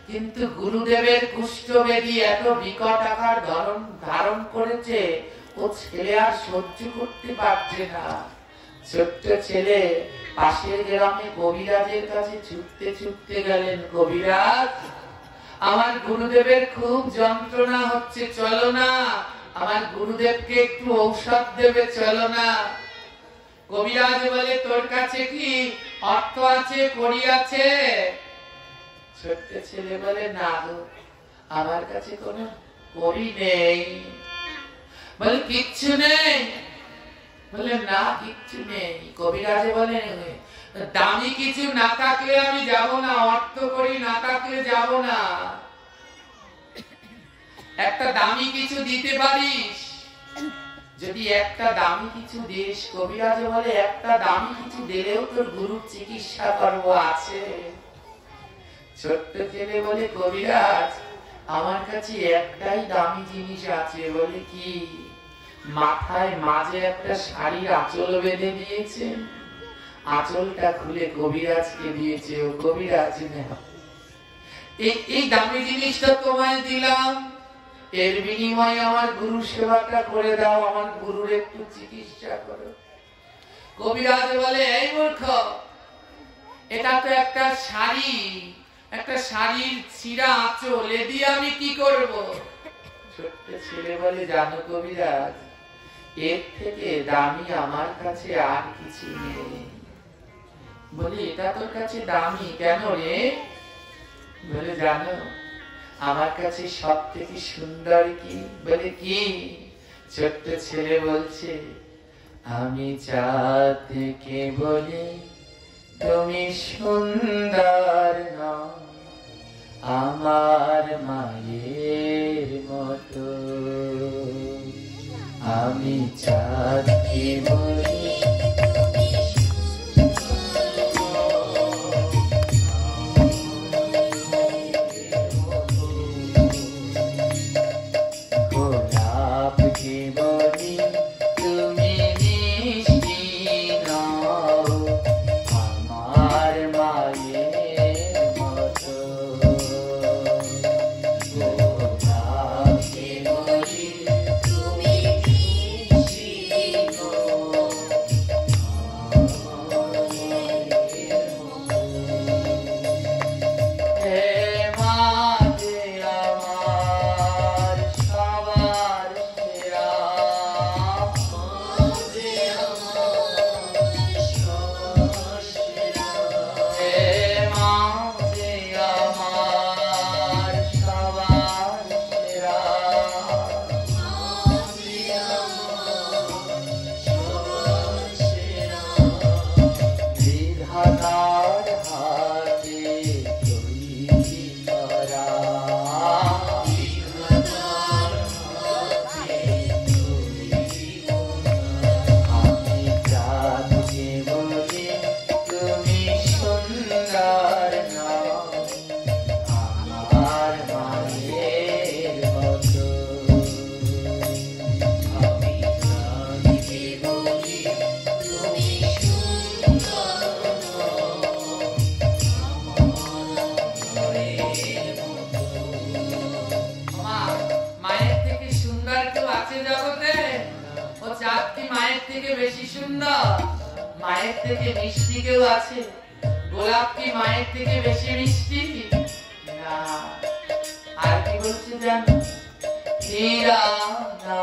কিন্তু গুরুদেবের কুষ্ঠবেদী এত বিকট আকার ধারণ করেছে, ও ছেলে আর সহ্য করতে পারছে না। ছোট্ট ছেলে পাশের গ্রামে কবিরাজের কাছে ছুটতে ছুটতে গেলেন, কবিরাজ আমার গুরুদেবের খুব যন্ত্রণা হচ্ছে, চলো না, আমার গুরুদেবকে একটু ঔষধ দেবে, চলো না। কবিরাজ বলে, তোর কাছে কি অর্থ আছে, কড়ি আছে? ছোট্ট ছেলে বলে, না গো, আমার কাছে কোনো কড়ি নেই। বলে, কিচ্ছু নেই? বলে, না কিচ্ছু নেই। কবিরাজে বলে, দামি কিছু না থাকলে আমি যাব না, অর্থ করি না থাকলে যাব না। একটা দামি কিছু দিতে পারিস? যদি একটা দামি কিছু দিস, কবিরাজ বলে, একটা দামি কিছু দিলেও তোর গুরুর চিকিৎসা করবো আছে। ছোট্ট ছেলে বলে, কবিরাজ আমার কাছে একটাই দামি জিনিস আছে। বলে, কি? মাথায় মাঝে একটা শাড়ির আঁচল বেঁধে দিয়েছে, আঁচলটা খুলে কবিরাজকে দিয়েছে। ও কবিরাজ, এই দামি জিনিসটা তোমায় দিলাম, এর বিনিময়ে আমার গুরু সেবাটা করে দাও, আমার গুরুর একটু চিকিৎসা করো। কবিরাজ বলে, এই মূর্খ, এটা তো একটা শাড়ি, একটা শাড়ির ছিঁড়া আঁচল, এ দিয়ে আমি কি করব? ছোট্ট ছেলে বলে, জানো কবিরাজ, এর থেকে দামি আমার কাছে আর কিছু নেই। বলি, এটা তোর কাছে দামি কেন রে? বলে, জানো আমার কাছে সব থেকে সুন্দর কি? বলে, কি? ছোট্ট ছেলে বলছে, আমি চাঁদ থেকে বলি তুমি সুন্দর নও, আমার মায়ের মতো। আমি চাঁদকে বলি হাতার হাতে তৈরি করা আমি চাঁদকে বলি তুমি সুন্দর নও আমার মায়ের মতো আমি চাঁদকে বলি তুমি সুন্দর নও মা, মায়ের থেকে সুন্দর কেউ আছে জগতে? ও চাঁদ কি মায়ের থেকে বেশি সুন্দর? মায়ের থেকে মিষ্টি কেউ আছে? গোলাপ কি মায়ের থেকে বেশি মিষ্টি? না। আর কি বলছে জানো? হীরা না